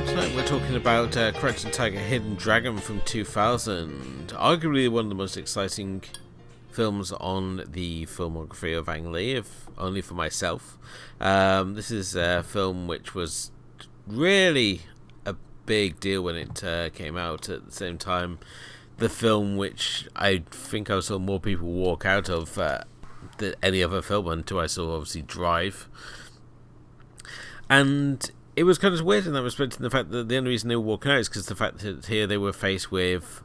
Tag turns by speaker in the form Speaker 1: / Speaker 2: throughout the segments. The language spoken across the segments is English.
Speaker 1: Tonight we're talking about Crouching Tiger, Hidden Dragon from 2000. Arguably one of the most exciting films on the filmography of Ang Lee, if only for myself. This is a film which was really a big deal when it came out. At the same time, the film which I think I saw more people walk out of than any other film until I saw, obviously, Drive. And it was kind of weird in that respect, in the fact that the only reason they were walking out is because the fact that here they were faced with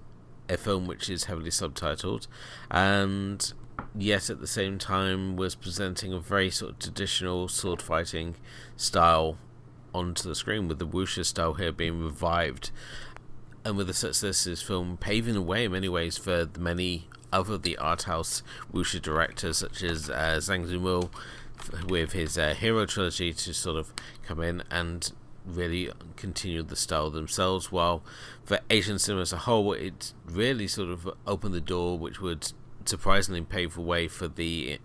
Speaker 1: a film which is heavily subtitled, and yet at the same time was presenting a very sort of traditional sword fighting style onto the screen, with the Wuxia style here being revived, and with the success of this film paving the way in many ways for the many other the art house Wuxia directors such as Zhang Yimou with his Hero trilogy to sort of come in and really continue the style themselves, while for Asian cinema as a whole it really sort of opened the door which would surprisingly pave the way for the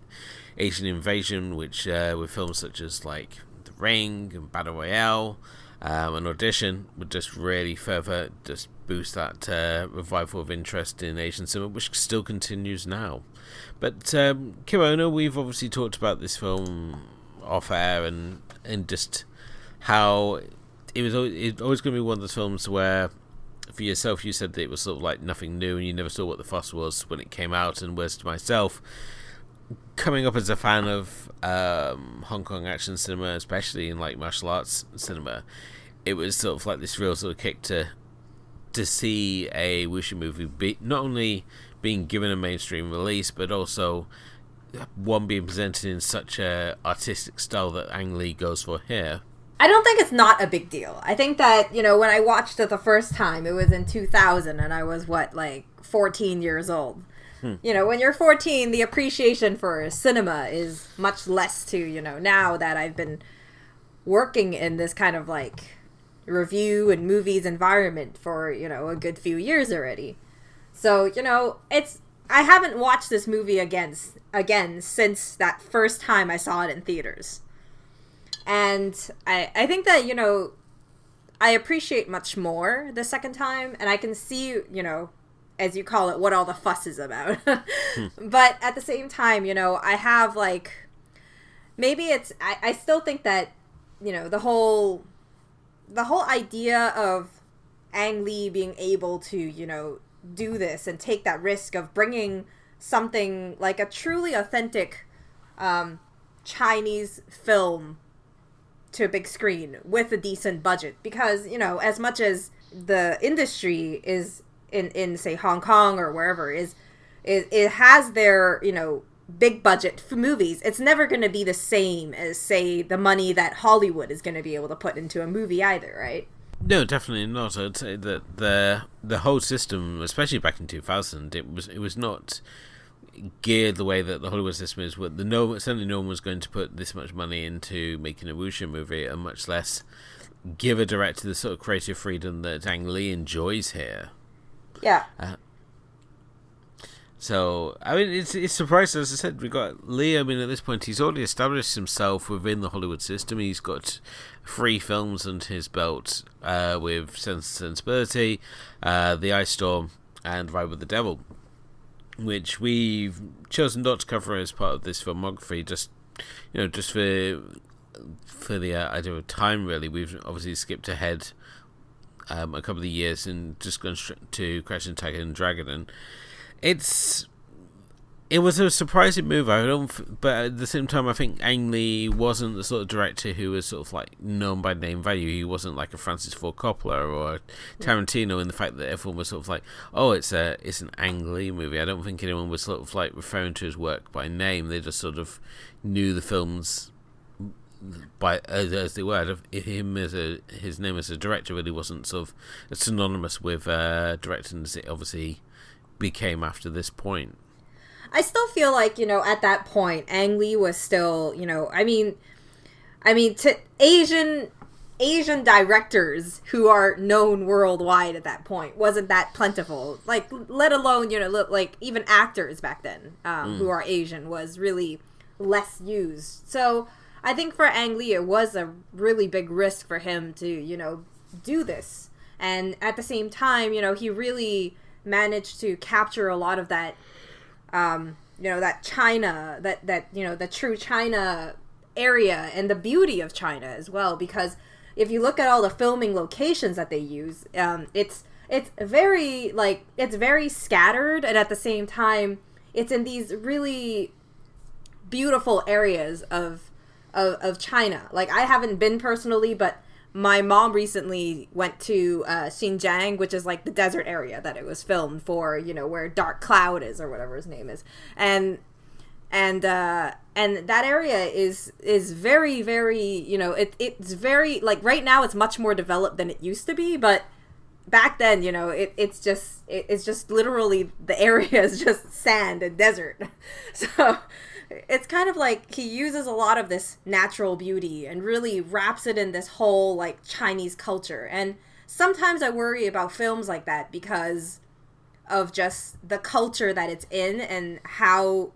Speaker 1: Asian invasion, which with films such as like The Ring and Battle Royale and Audition would just really further just boost that revival of interest in Asian cinema, which still continues now. But Kimono, we've obviously talked about this film off air and just how it's always going to be one of those films where for yourself you said that it was sort of like nothing new and you never saw what the fuss was when it came out, and whereas to myself, coming up as a fan of Hong Kong action cinema, especially in like martial arts cinema, it was sort of like this real sort of kick to see a Wuxia movie be not only being given a mainstream release, but also one being presented in such a artistic style that Ang Lee goes for here.
Speaker 2: I don't think it's not a big deal. I think that, when I watched it the first time, it was in 2000, and I was, 14 years old. When you're 14, the appreciation for cinema is much less to, now that I've been working in this kind of, review and movies environment for, a good few years already. So, I haven't watched this movie again since that first time I saw it in theaters. And I think that, I appreciate much more the second time, and I can see, as you call it, what all the fuss is about. But at the same time, I have, maybe it's, I still think that, the whole idea of Ang Lee being able to, do this and take that risk of bringing something like a truly authentic Chinese film to a big screen with a decent budget, because as much as the industry is in say Hong Kong or wherever it has their big budget for movies, it's never going to be the same as say the money that Hollywood is going to be able to put into a movie either, right?
Speaker 1: No, definitely not. I'd say that the whole system, especially back in 2000, it was not geared the way that the Hollywood system is. Certainly no one was going to put this much money into making a Wuxia movie, and much less give a director the sort of creative freedom that Ang Lee enjoys here.
Speaker 2: Yeah.
Speaker 1: So, I mean, it's surprising. As I said, we got Lee. I mean, at this point, he's already established himself within the Hollywood system. He's got 3 films under his belt with Sense and Sensibility, The Ice Storm, and Ride with the Devil, which we've chosen not to cover as part of this filmography, just for the idea of time. Really, we've obviously skipped ahead a couple of years and just gone straight to Crouching Tiger and Dragon, and it was a surprising move. But at the same time, I think Ang Lee wasn't the sort of director who was sort of like known by name value. He wasn't like a Francis Ford Coppola or Tarantino in the fact that everyone was sort of like, oh, it's an Ang Lee movie. I don't think anyone was sort of like referring to his work by name. They just sort of knew the films by as they were. Him his name as a director really wasn't sort of synonymous with directing as it obviously became after this point.
Speaker 2: I still feel like, at that point, Ang Lee was still, I mean, to Asian directors who are known worldwide at that point wasn't that plentiful. Let alone, even actors back then who are Asian was really less used. So I think for Ang Lee, it was a really big risk for him to, do this. And at the same time, he really managed to capture a lot of that, that China, that the true China area and the beauty of China as well. Because if you look at all the filming locations that they use, it's very it's very scattered, and at the same time, it's in these really beautiful areas of China. Like, I haven't been personally, but my mom recently went to Xinjiang, which is like the desert area that it was filmed for, where Dark Cloud is, or whatever his name is, and that area is very, very, it's very, like, right now it's much more developed than it used to be, but back then, it's just literally, the area is just sand and desert. So it's kind of like he uses a lot of this natural beauty and really wraps it in this whole, like, Chinese culture. And sometimes I worry about films like that because of just the culture that it's in and how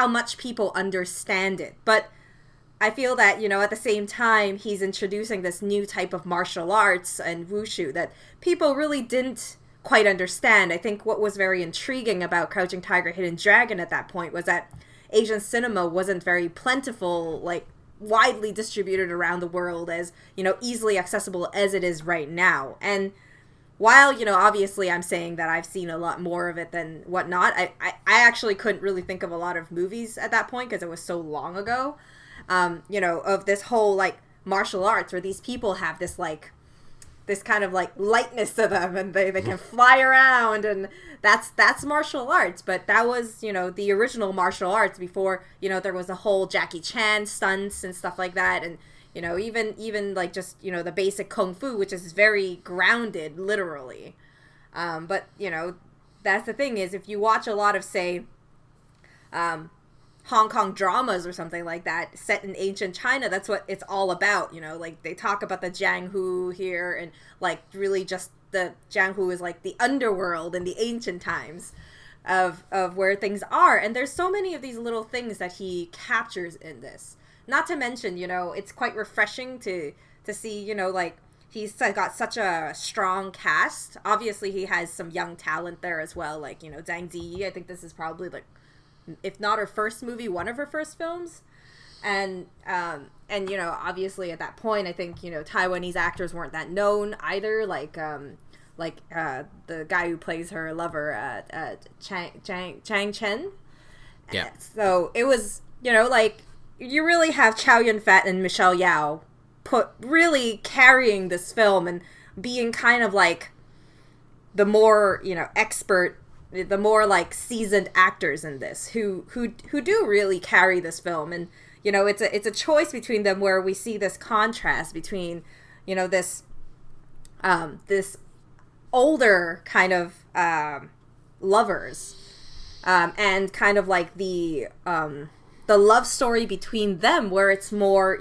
Speaker 2: much people understand it. But I feel that, at the same time, he's introducing this new type of martial arts and wushu that people really didn't quite understand. I think what was very intriguing about Crouching Tiger, Hidden Dragon at that point was that Asian cinema wasn't very plentiful, like, widely distributed around the world as, easily accessible as it is right now. And while, obviously I'm saying that I've seen a lot more of it than whatnot, I actually couldn't really think of a lot of movies at that point because it was so long ago, of this whole, like, martial arts where these people have this, like, this kind of, like, lightness to them, and they can fly around, and that's martial arts. But that was, the original martial arts before, there was a whole Jackie Chan stunts and stuff like that, and, even like, just, the basic kung fu, which is very grounded, literally. But, that's the thing is, if you watch a lot of, say, Hong Kong dramas or something like that set in ancient China, that's what it's all about, like, they talk about the Jianghu here, and, like, really just the Jianghu is like the underworld in the ancient times of where things are. And there's so many of these little things that he captures in this. Not to mention, it's quite refreshing to see, like, he's got such a strong cast. Obviously, he has some young talent there as well, like, Zhang Ziyi. I think this is probably, like, if not her first movie, one of her first films. And obviously at that point, I think, Taiwanese actors weren't that known either, like the guy who plays her lover, Chang Chen.
Speaker 1: Yeah.
Speaker 2: So it was, like, you really have Chow Yun-fat and Michelle Yeoh really carrying this film and being kind of like the more, expert, the more, like, seasoned actors in this who do really carry this film. And, it's a choice between them where we see this contrast between, this older kind of lovers and kind of like the love story between them, where it's more,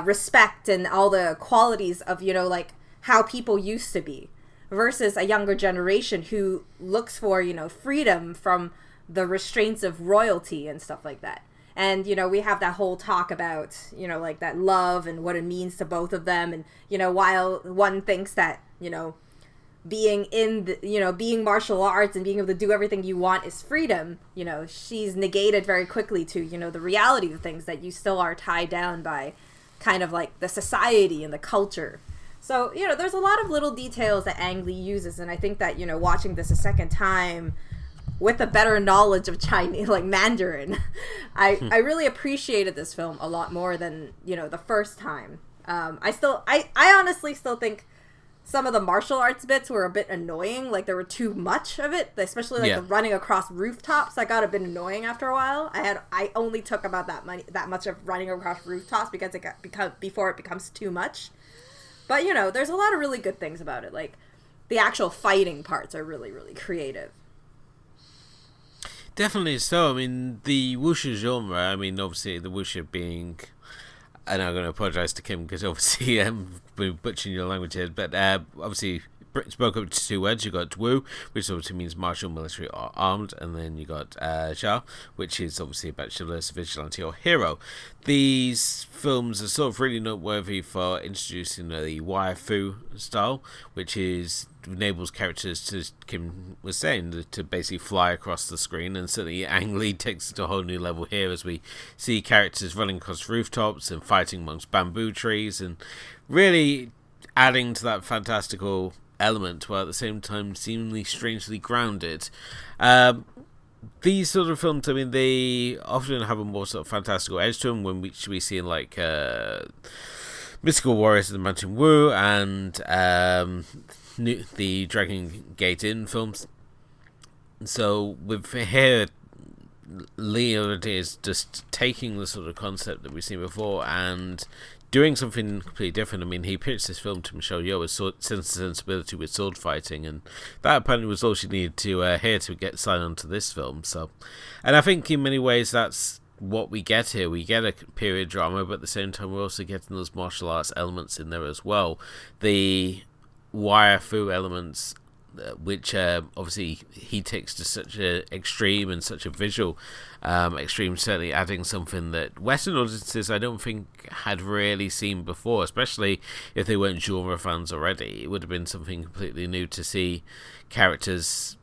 Speaker 2: respect and all the qualities of, like, how people used to be, versus a younger generation who looks for, freedom from the restraints of royalty and stuff like that. And, we have that whole talk about, like, that love and what it means to both of them. And, while one thinks that, being in the, being martial arts and being able to do everything you want is freedom, she's negated very quickly to, the reality of things, that you still are tied down by kind of like the society and the culture. So, there's a lot of little details that Ang Lee uses, and I think that, watching this a second time with a better knowledge of Chinese, like Mandarin, I really appreciated this film a lot more than, the first time. I honestly still think some of the martial arts bits were a bit annoying, like there were too much of it, especially like the running across rooftops. That got a bit annoying after a while. I only took about that much of running across rooftops because before it becomes too much. But, there's a lot of really good things about it. Like, the actual fighting parts are really, really creative.
Speaker 1: Definitely so. I mean, the wuxia genre, obviously the wuxia being... And I'm going to apologise to Kim because obviously I'm butchering your language here. But obviously spoke up to two words. You got Wu, which obviously means martial, military, or armed, and then you got Zhao, which is obviously about chivalrous, vigilante, or hero. These films are sort of really noteworthy for introducing the wire fu style, which enables characters, to Kim was saying, to basically fly across the screen, and certainly Ang Lee takes it to a whole new level here as we see characters running across rooftops and fighting amongst bamboo trees, and really adding to that fantastical element while at the same time seemingly strangely grounded. These sort of films, I mean, they often have a more sort of fantastical edge to them, which we see in like Mystical Warriors of the Mountain Wu and the Dragon Gate Inn films. So with here, Leo is just taking the sort of concept that we've seen before and doing something completely different. I mean, he pitched this film to Michelle Yeoh as Sense and Sensibility with sword fighting, and that apparently was all she needed to hear to get signed on to this film. So, and I think in many ways that's what we get here. We get a period drama, but at the same time we're also getting those martial arts elements in there as well. The wire fu elements, which obviously he takes to such an extreme and such a visual extreme, certainly adding something that Western audiences I don't think had really seen before, especially if they weren't genre fans already. It would have been something completely new to see characters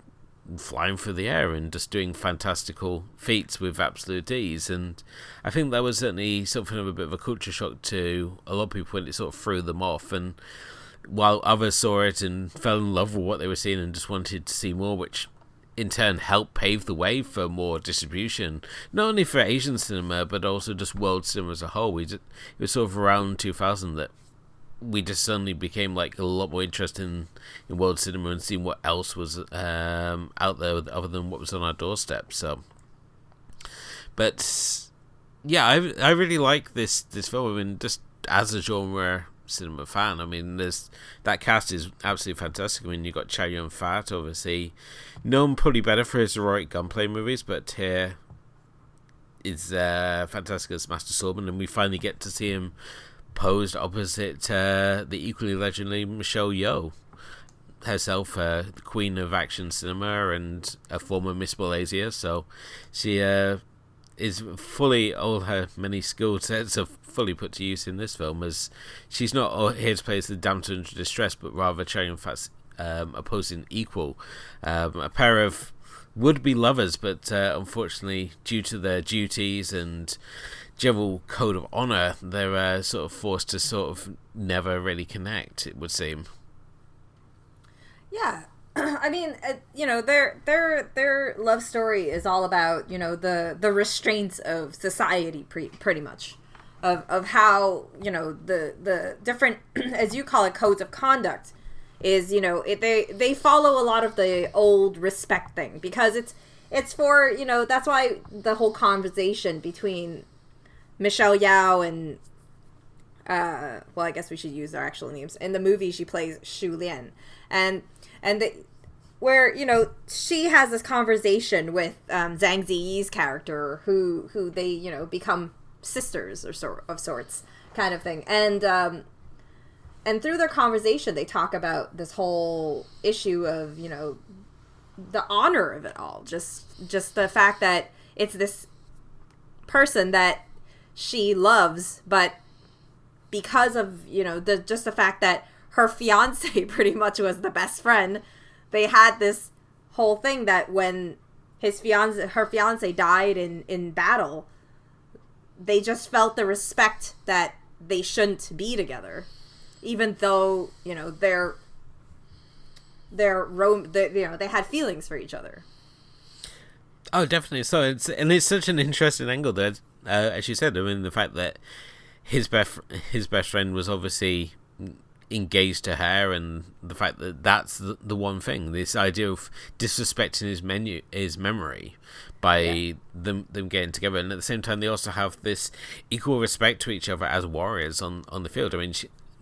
Speaker 1: flying through the air and just doing fantastical feats with absolute ease, and I think that was certainly something of a bit of a culture shock to a lot of people when it sort of threw them off, and while others saw it and fell in love with what they were seeing and just wanted to see more, which in turn helped pave the way for more distribution, not only for Asian cinema but also just world cinema as a whole. It was sort of around 2000 that we just suddenly became like a lot more interested in world cinema and seeing what else was out there other than what was on our doorstep. So, but yeah, I really like this film. I mean, just as a genre cinema fan, I mean, that cast is absolutely fantastic. I mean, you got Chow Yun-fat, obviously known probably better for his heroic gunplay movies, but here is fantastic as Master Swordsman, and we finally get to see him posed opposite the equally legendary Michelle Yeoh herself, the queen of action cinema and a former Miss Malaysia. So she is fully, all her many skill sets are fully put to use in this film, as she's not here to play as the damsel in distress, but rather Chow Yun-fat's opposing equal, a pair of would-be lovers, but unfortunately due to their duties and general code of honor, they're sort of forced to sort of never really connect, it would seem.
Speaker 2: Yeah. I mean, their love story is all about, the restraints of society, pretty much, of how, the different, as you call it, codes of conduct is, they follow a lot of the old respect thing, because it's for, that's why the whole conversation between Michelle Yeoh and I guess we should use their actual names. In the movie, she plays Shu Lian, where she has this conversation with Zhang Ziyi's character, who they become sisters of sorts, kind of thing, and through their conversation they talk about this whole issue of the honor of it all, just the fact that it's this person that she loves, but because of the fact that her fiance pretty much was the best friend, they had this whole thing that when her fiance died in battle, they just felt the respect that they shouldn't be together, even though they had feelings for each other.
Speaker 1: Oh, definitely. So it's such an interesting angle that, as you said, I mean, the fact that his best friend was obviously engaged to her, and the fact that that's the one thing, this idea of disrespecting his memory by them getting together, and at the same time they also have this equal respect to each other as warriors on the field. I mean,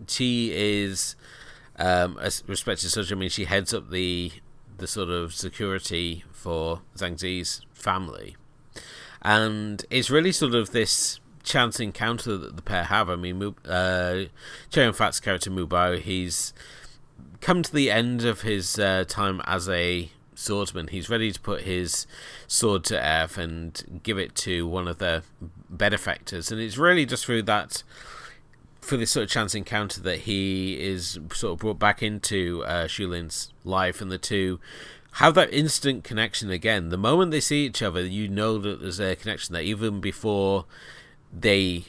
Speaker 1: she is a respected soldier. I mean, she heads up the sort of security for Zhang Zi's family, and it's really sort of this chance encounter that the pair have. I mean, Chow Yun-fat's character Mu Bao, he's come to the end of his time as a swordsman. He's ready to put his sword to earth and give it to one of the benefactors, and it's really just through this sort of chance encounter that he is sort of brought back into Shulin's life, and the two have that instant connection again. The moment they see each other, you know that there's a connection there, even before they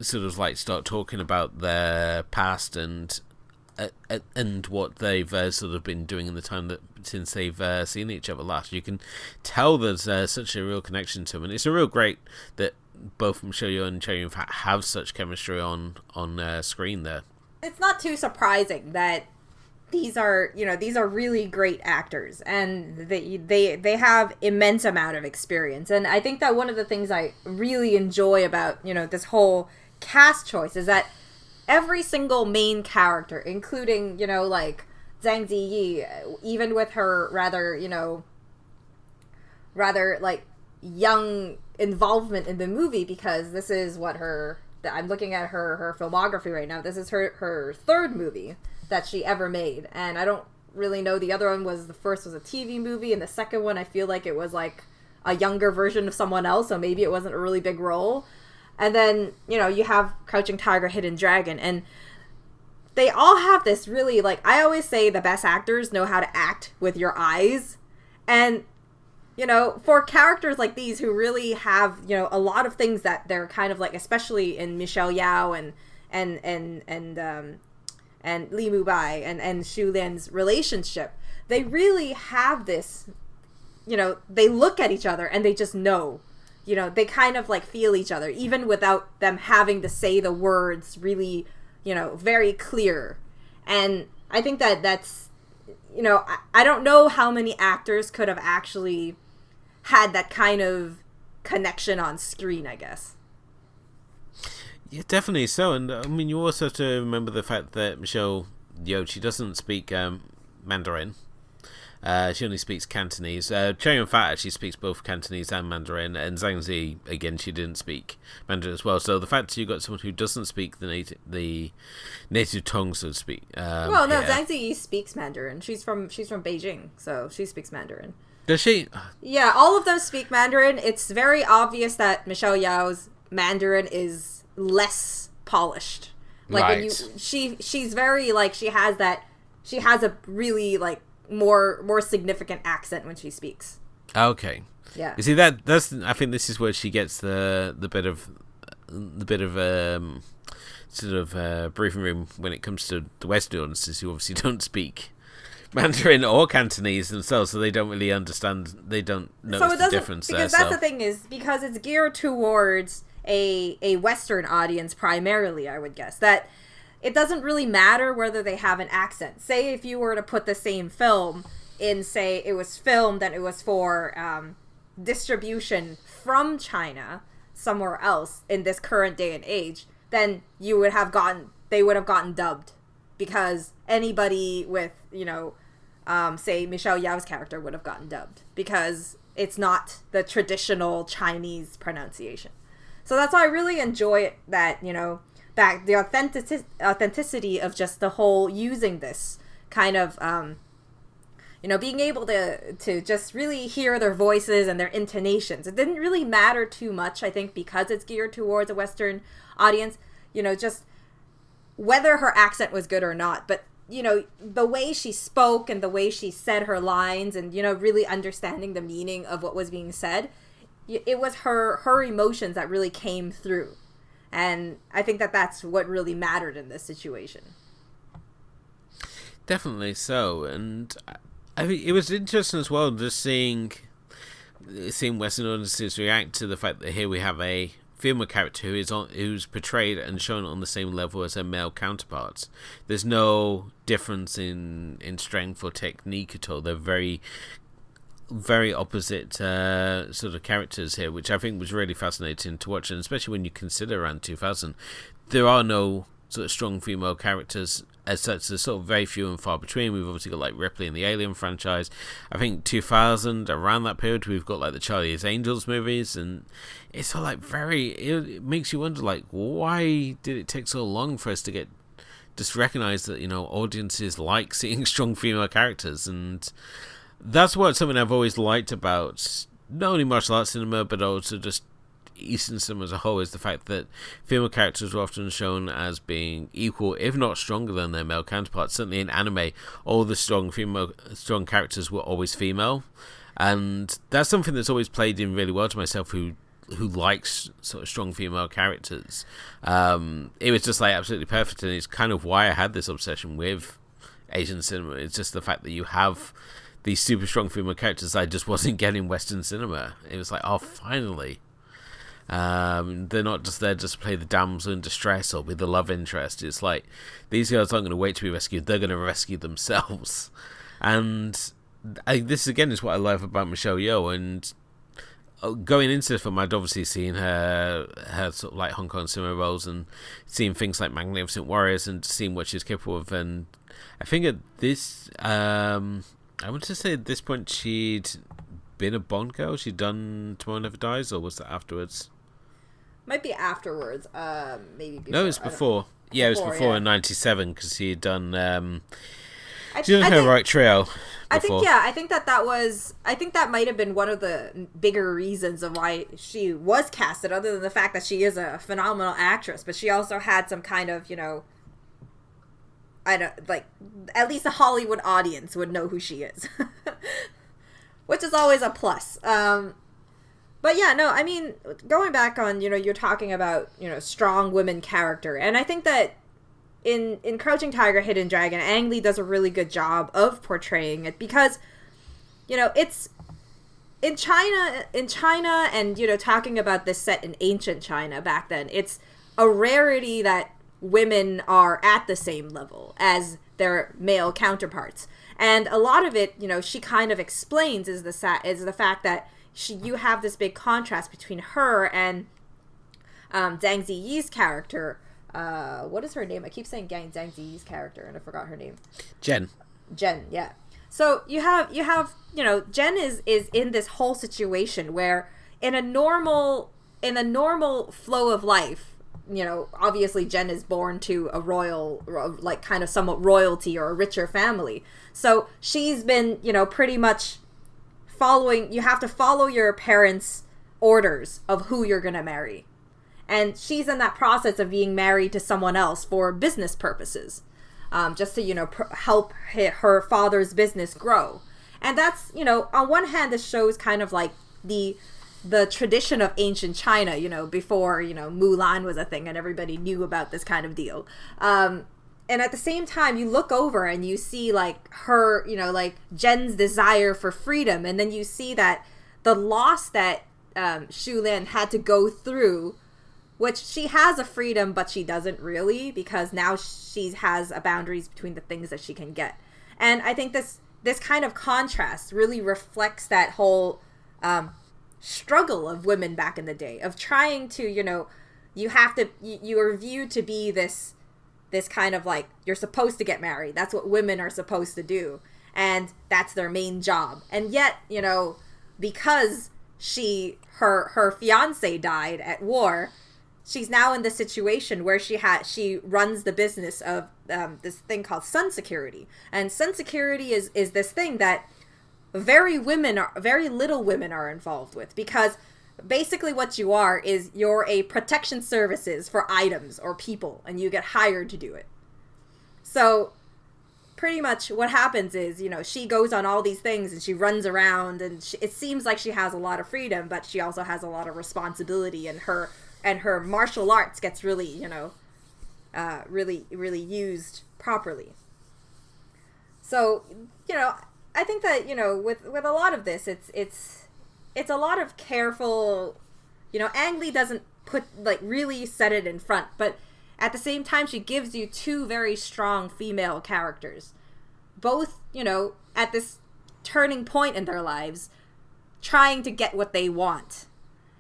Speaker 1: sort of like start talking about their past and what they've sort of been doing in the time that since they've seen each other last. You can tell there's such a real connection to them, and it's a real great that both Michelle Yeoh and Chow Yun-fat have such chemistry on screen there.
Speaker 2: It's not too surprising that these are really great actors, and they have immense amount of experience. And I think that one of the things I really enjoy about this whole cast choice is that every single main character, including like Zhang Ziyi, even with her rather like young involvement in the movie, because this is what I'm looking at her filmography right now. This is her third movie that she ever made, and I don't really know. The other one the first was a TV movie, and the second one I feel like it was like a younger version of someone else, so maybe it wasn't a really big role. And then you have Crouching Tiger, Hidden Dragon, and they all have this really, like, I always say the best actors know how to act with your eyes. And for characters like these who really have a lot of things that they're kind of like, especially in Michelle Yeoh and Li Mubai and Shu Lin's relationship, they really have this, they look at each other and they just know, they kind of like feel each other, even without them having to say the words really, very clear. And I think that's, I don't know how many actors could have actually had that kind of connection on screen, I guess.
Speaker 1: Yeah, definitely so. And I mean, you also have to remember the fact that Michelle Yeoh, she doesn't speak Mandarin. She only speaks Cantonese. Chow Yun-fat actually speaks both Cantonese and Mandarin, and Zhang Zi, again, she didn't speak Mandarin as well. So the fact that you got someone who doesn't speak the native tongue, so to speak.
Speaker 2: Zhang Zi speaks Mandarin. She's from Beijing, so she speaks Mandarin.
Speaker 1: Does she?
Speaker 2: Yeah, all of them speak Mandarin. It's very obvious that Michelle Yeoh's Mandarin is less polished. Like
Speaker 1: right.
Speaker 2: When she's very like she has a really like more significant accent when she speaks.
Speaker 1: Okay.
Speaker 2: Yeah.
Speaker 1: You see that's I think this is where she gets the bit of sort of briefing room when it comes to the Western audiences who obviously don't speak Mandarin or Cantonese themselves, so they don't really understand. They don't notice the difference
Speaker 2: because
Speaker 1: there.
Speaker 2: That's the thing is because it's geared towards a Western audience primarily. I would guess that it doesn't really matter whether they have an accent. Say if you were to put the same film in, say it was filmed and it was for distribution from China somewhere else in this current day and age, then they would have gotten dubbed, because anybody with say Michelle Yeoh's character would have gotten dubbed, because it's not the traditional Chinese pronunciation. So that's why I really enjoy it, that that the authenticity of just the whole using this kind of being able to just really hear their voices and their intonations. It didn't really matter too much, I think, because it's geared towards a Western audience, just whether her accent was good or not, but the way she spoke and the way she said her lines and really understanding the meaning of what was being said, it was her emotions that really came through. And I think that's what really mattered in this situation.
Speaker 1: Definitely so. And I think it was interesting as well, just seeing Western audiences react to the fact that here we have a female character who's portrayed and shown on the same level as her male counterparts. There's no difference in strength or technique at all. They're very, very opposite sort of characters here, which I think was really fascinating to watch, and especially when you consider around 2000 there are no sort of strong female characters as such. There's sort of very few and far between. We've obviously got like Ripley in the Alien franchise. I think 2000, around that period, we've got like the Charlie's Angels movies, and it's all like it makes you wonder, like, why did it take so long for us to get just recognize that, audiences like seeing strong female characters, and that's something I've always liked about not only martial arts cinema but also just Eastern cinema as a whole, is the fact that female characters were often shown as being equal, if not stronger than their male counterparts. Certainly in anime, all the strong characters were always female, and that's something that's always played in really well to myself, who likes sort of strong female characters. It was just like absolutely perfect, and it's kind of why I had this obsession with Asian cinema. It's just the fact that you have these super strong female characters I just wasn't getting in Western cinema. It was like, oh, finally. They're not just there just to play the damsel in distress or be the love interest. It's like, these girls aren't going to wait to be rescued, they're going to rescue themselves. And this again is what I love about Michelle Yeoh. And going into the film, I'd obviously seen her sort of like Hong Kong cinema roles and seen things like Magnificent Warriors and seen what she's capable of. And I think at this I want to say at this point she'd been a Bond girl. She'd done Tomorrow Never Dies, or was that afterwards?
Speaker 2: Might be afterwards. Maybe before.
Speaker 1: No, it was before. Yeah, it was before in '97, because she had done. She did her right trio.
Speaker 2: I think that might have been one of the bigger reasons of why she was casted, other than the fact that she is a phenomenal actress. But she also had some kind of, at least a Hollywood audience would know who she is, which is always a plus. But yeah, no, I mean, going back on, you're talking about, strong women character. And I think that in Crouching Tiger, Hidden Dragon, Ang Lee does a really good job of portraying it, because, it's in China and, talking about this set in ancient China back then, it's a rarity that women are at the same level as their male counterparts. And a lot of it, she kind of explains is the fact that you have this big contrast between her and Zhang Ziyi's character. What is her name? I keep saying Zhang Ziyi's character, and I forgot her name.
Speaker 1: Jen,
Speaker 2: yeah. So you have Jen is in this whole situation where in a normal flow of life, obviously Jen is born to a royal, like kind of somewhat royalty or a richer family. So she's been, pretty much you have to follow your parents' orders of who you're going to marry. And she's in that process of being married to someone else for business purposes, just to, help her father's business grow. And that's, on one hand, this shows kind of like the tradition of ancient China, before, Mulan was a thing and everybody knew about this kind of deal. And at the same time, you look over and you see, like, her, like, Jen's desire for freedom. And then you see that the loss that Xu Lin had to go through, which she has a freedom, but she doesn't really, because now she has a boundaries between the things that she can get. And I think this kind of contrast really reflects that whole struggle of women back in the day, of trying to, you are viewed to be this kind of like, you're supposed to get married. That's what women are supposed to do. And that's their main job. And yet, because her fiance died at war, she's now in the situation where she runs the business of this thing called Sun Security. And Sun Security is this thing that very little women are involved with, because basically what you are is you're a protection services for items or people, and you get hired to do it. So pretty much what happens is, she goes on all these things and she runs around, and it seems like she has a lot of freedom, but she also has a lot of responsibility, and her martial arts gets really, really used properly. So, I think that, with a lot of this, it's a lot of careful, Ang Lee doesn't really set it in front, but at the same time, she gives you two very strong female characters, both, at this turning point in their lives, trying to get what they want.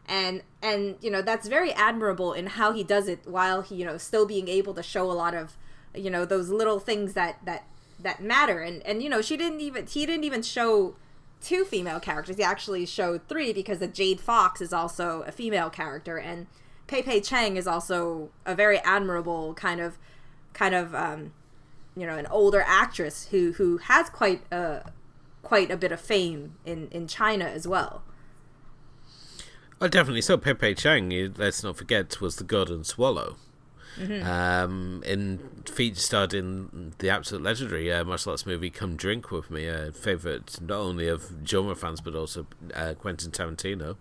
Speaker 2: And that's very admirable in how he does it, while he, still being able to show a lot of, those little things that matter. And he didn't even show two female characters. He actually showed three, because the Jade Fox is also a female character, and Pepe Chang is also a very admirable kind of kind of an older actress who has quite a bit of fame in China as well.
Speaker 1: Oh, definitely. So Pepe Chang, let's not forget, was the Golden Swallow. Starred in the absolute legendary martial arts movie Come Drink With Me, a favourite not only of genre fans but also Quentin Tarantino.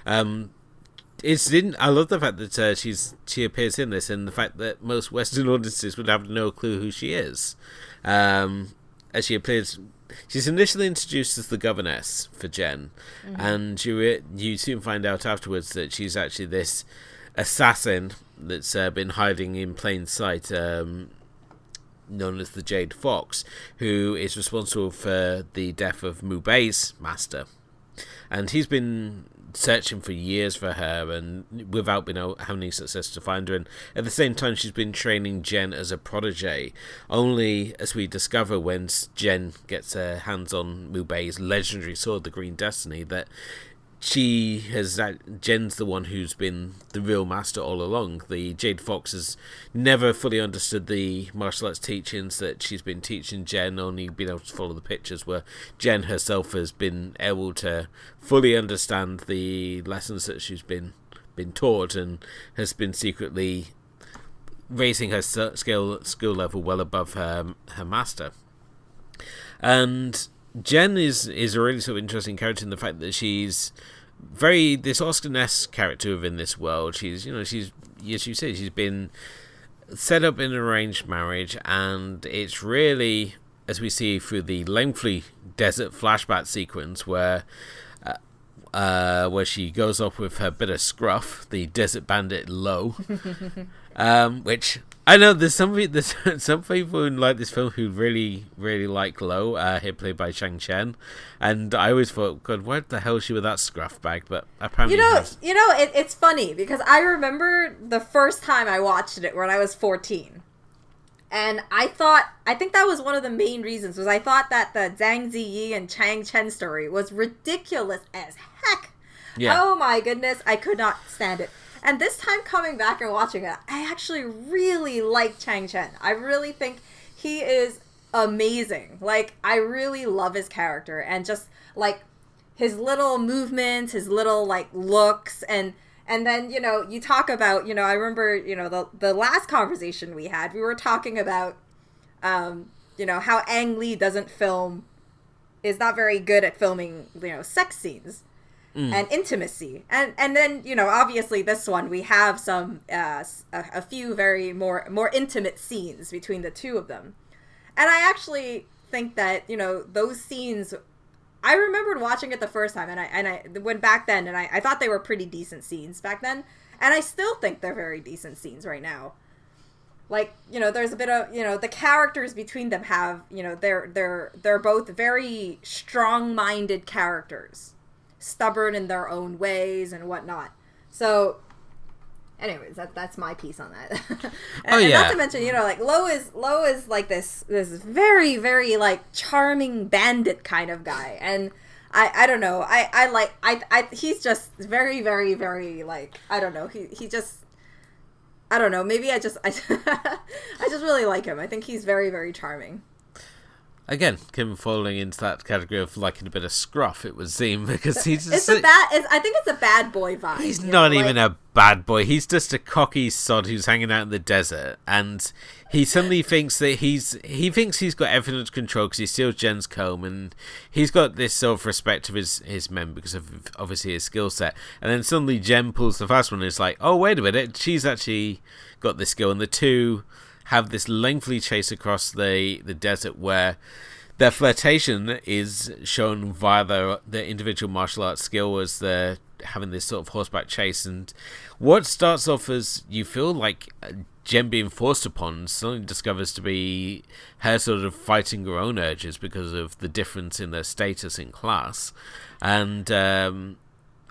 Speaker 1: I love the fact that she appears in this, and the fact that most Western audiences would have no clue who she is. As she appears, she's initially introduced as the governess for Jen, and you soon find out afterwards that she's actually this assassin that's been hiding in plain sight, known as the Jade Fox, who is responsible for the death of Mu Bei's master. And he's been searching for years for her, and without having any success to find her. And at the same time, she's been training Jen as a protege. Only, as we discover when Jen gets her hands on Mu Bei's legendary sword, the Green Destiny, that Jen's the one who's been the real master all along. The Jade Fox has never fully understood the martial arts teachings that she's been teaching Jen, only been able to follow the pictures, where Jen herself has been able to fully understand the lessons that she's been taught, and has been secretly raising her skill level well above her master. And Jen is a really sort of interesting character in the fact that she's this Oscar-esque character within this world. She's as you say, she's been set up in an arranged marriage, and it's really, as we see through the lengthy desert flashback sequence where she goes off with her bit of scruff, the desert bandit Lo, which I know there's some people who like this film who really, really like Lo, here played by Shang Chen, and I always thought, God, what the hell is she with that scruff bag? But apparently,
Speaker 2: it's funny because I remember the first time I watched it when I was 14, and I think that was one of the main reasons, was I thought that the Zhang Ziyi and Chang Chen story was ridiculous as heck. Yeah. Oh my goodness, I could not stand it. And this time coming back and watching it, I actually really like Chang Chen. I really think he is amazing. Like, I really love his character, and just like his little movements, his little like looks, and then, you talk about, I remember, the last conversation we had, we were talking about, how Ang Lee is not very good at filming, sex scenes. And intimacy, and then obviously this one we have some a few very more intimate scenes between the two of them, and I actually think that those scenes, I remembered watching it the first time, and I went back then, and I thought they were pretty decent scenes back then, and I still think they're very decent scenes right now. Like, there's a bit of, the characters between them have, they're both very strong-minded characters, stubborn in their own ways and whatnot. So anyways, that's my piece on that. And not to mention, like Lo is like this very, very like charming bandit kind of guy, and I don't know, I he's just very, very, very, like, I don't know, he just, I don't know, maybe I just really like him. I think he's very, very charming.
Speaker 1: Again, Kim falling into that category of liking a bit of scruff, it would seem, because he's just...
Speaker 2: I think it's a bad boy vibe.
Speaker 1: He's not even a bad boy. He's just a cocky sod who's hanging out in the desert, and he suddenly thinks that he's got everything under control because he steals Jen's comb, and he's got this sort of respect of his men because of obviously his skill set. And then suddenly Jen pulls the fast one, and it's like, oh, wait a minute, she's actually got this skill, and the two have this lengthy chase across the desert where their flirtation is shown via their individual martial arts skill as they're having this sort of horseback chase. And what starts off as, you feel like Jen being forced upon, suddenly discovers to be her sort of fighting her own urges because of the difference in their status in class. And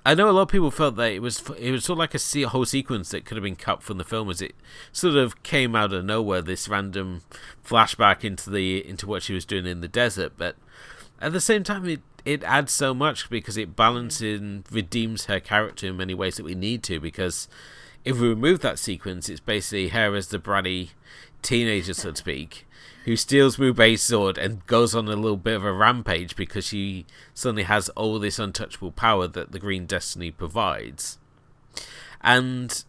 Speaker 1: I know a lot of people felt that it was sort of like a whole sequence that could have been cut from the film, as it sort of came out of nowhere, this random flashback into what she was doing in the desert. But at the same time, it adds so much because it balances and redeems her character in many ways that we need to. Because if we remove that sequence, it's basically her as the bratty teenager, so to speak, who steals Wu Bei's sword and goes on a little bit of a rampage because she suddenly has all this untouchable power that the Green Destiny provides. And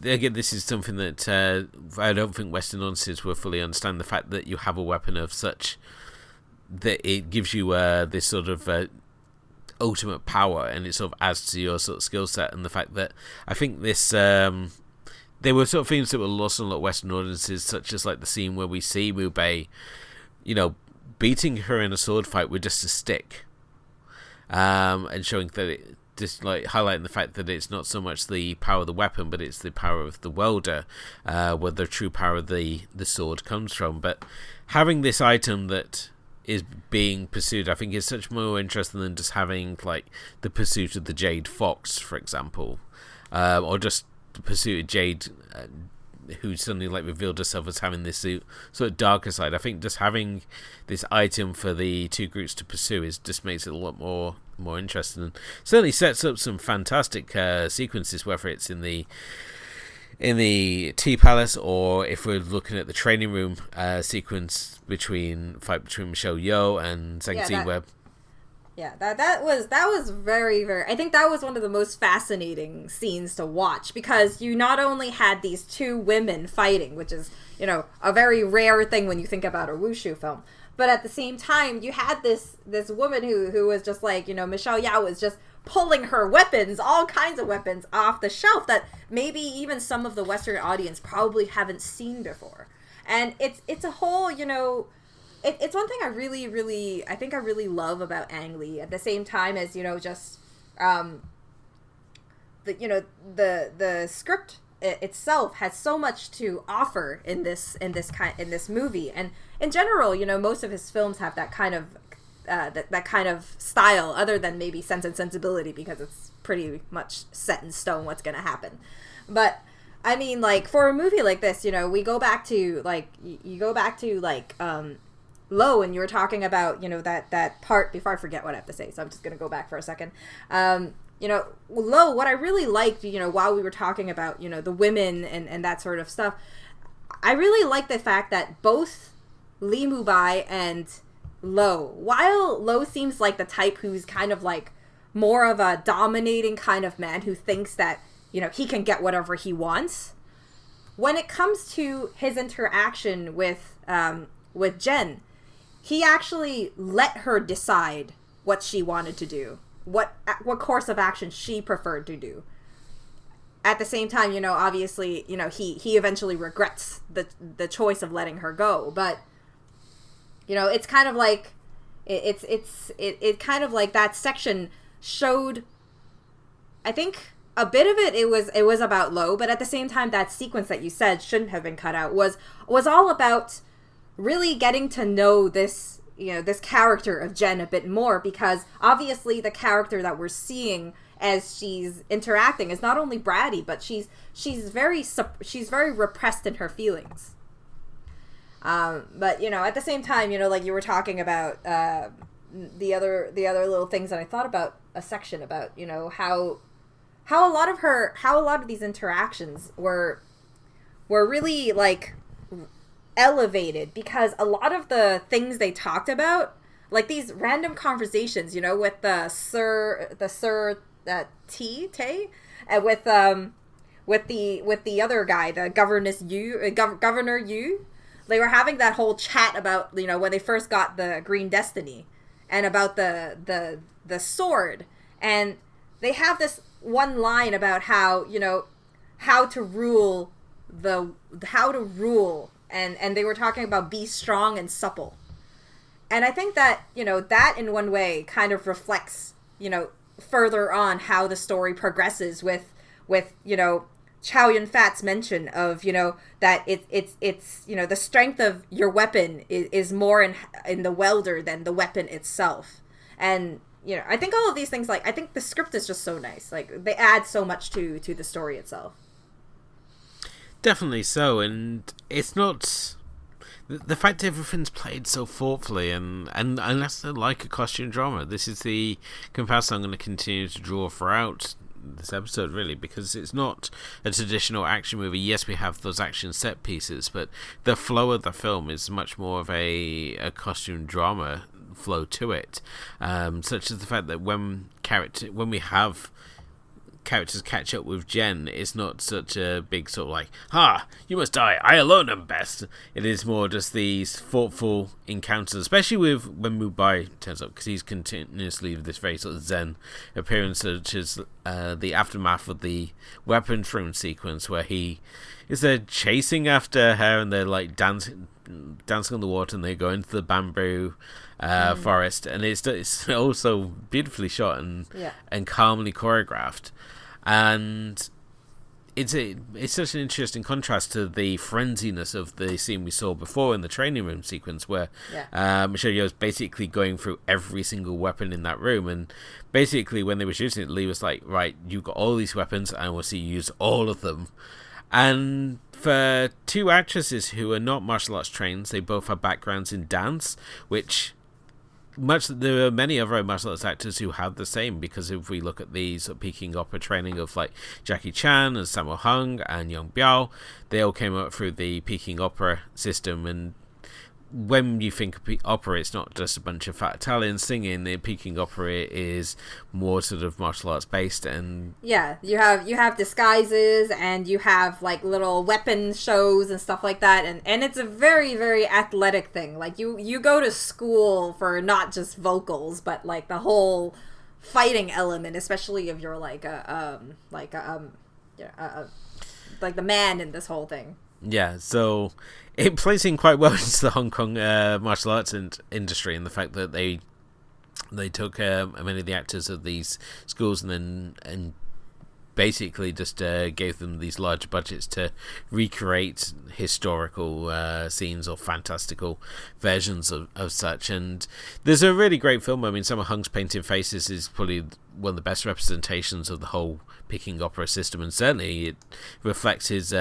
Speaker 1: again, this is something that I don't think Western audiences will fully understand, the fact that you have a weapon of such that it gives you this sort of ultimate power, and it sort of adds to your sort of skill set, and the fact that I think this there were sort of themes that were lost on a lot of Western audiences, such as like the scene where we see Wu Bei, beating her in a sword fight with just a stick, and showing that it just like highlighting the fact that it's not so much the power of the weapon, but it's the power of the welder, where the true power of the sword comes from. But having this item that is being pursued, I think, is such more interesting than just having like the pursuit of the Jade Fox, for example, or just the pursuit of Jade, who suddenly like revealed herself as having this sort of darker side. I think just having this item for the two groups to pursue just makes it a lot more interesting, and certainly sets up some fantastic sequences, whether it's in the Tea Palace, or if we're looking at the training room sequence between Michelle Yeoh and Zhang Ziyi.
Speaker 2: That was very, very, I think that was one of the most fascinating scenes to watch, because you not only had these two women fighting, which is, a very rare thing when you think about a wushu film, but at the same time you had this woman who was just like, Michelle Yeoh was just pulling her weapons, all kinds of weapons, off the shelf that maybe even some of the Western audience probably haven't seen before. And it's a whole, it's one thing I really love about Ang Lee, at the same time as, just the script itself has so much to offer in this movie. And in general, most of his films have that kind of that kind of style, other than maybe Sense and Sensibility, because it's pretty much set in stone what's going to happen. But I mean, like, for a movie like this, we go back to Low, and you were talking about, that part, before I forget what I have to say, so I'm just going to go back for a second. Low, what I really liked, while we were talking about, the women and that sort of stuff, I really like the fact that both Li Mubai and Low, while Low seems like the type who's kind of like more of a dominating kind of man who thinks that, he can get whatever he wants, when it comes to his interaction with Jen, he actually let her decide what she wanted to do, what course of action she preferred to do. At the same time, obviously, he eventually regrets the choice of letting her go, but it's kind of like it kind of like that section showed, I think, a bit of it was about Low, but at the same time, that sequence that you said shouldn't have been cut out was all about really getting to know this character of Jen a bit more, because obviously the character that we're seeing as she's interacting is not only bratty, but she's very repressed in her feelings. But at the same time, like you were talking about the other little things that I thought about a section about, how a lot of these interactions were really like elevated, because a lot of the things they talked about, like these random conversations, with the Sir T Tay, and with the other guy, the Governor Yu. They were having that whole chat about, when they first got the Green Destiny, and about the sword, and they have this one line about how how to rule, and they were talking about be strong and supple. And I think that, that in one way kind of reflects, further on how the story progresses with Chow Yun-fat's mention of, that it's the strength of your weapon is more in the welder than the weapon itself. And, I think all of these things, like, I think the script is just so nice. Like, they add so much to the story itself.
Speaker 1: Definitely so, and it's not the fact everything's played so thoughtfully, and that's like a costume drama. This is the comparison I'm going to continue to draw throughout this episode, really, because it's not a traditional action movie. Yes, we have those action set pieces, but the flow of the film is much more of a costume drama flow to it, such as the fact that when we have characters catch up with Jen, it's not such a big sort of like, you must die, I alone am best. It is more just these thoughtful encounters, especially with when Mubai turns up, because he's continuously with this very sort of zen appearance, such as the aftermath of the weapons room sequence, where he is there chasing after her, and they're like dancing on the water, and they go into the bamboo forest, and it's also beautifully shot and calmly choreographed, and it's such an interesting contrast to the frenziness of the scene we saw before in the training room sequence, where Michelle Yeoh's basically going through every single weapon in that room, and basically when they were shooting it, Lee was like, right, you've got all these weapons and we'll see you use all of them. And for two actresses who are not martial arts trained, they both have backgrounds in dance, which there are many other martial arts actors who have the same, because if we look at the sort of Peking opera training of like Jackie Chan and Sammo Hung and Yong Biao, they all came up through the Peking opera system. And when you think of opera, it's not just a bunch of fat Italians singing. The Peking opera is more sort of martial arts based, and
Speaker 2: you have disguises, and you have like little weapon shows and stuff like that, and it's a very, very athletic thing. Like you go to school for not just vocals, but like the whole fighting element, especially if you're like the man in this whole thing.
Speaker 1: Yeah, so it plays in quite well into the Hong Kong martial arts industry, and the fact that they took many of the actors of these schools and basically just gave them these large budgets to recreate historical scenes or fantastical versions of such. And there's a really great film. I mean, Sammo Hung's Painted Faces is probably one of the best representations of the whole Peking opera system, and certainly it reflects his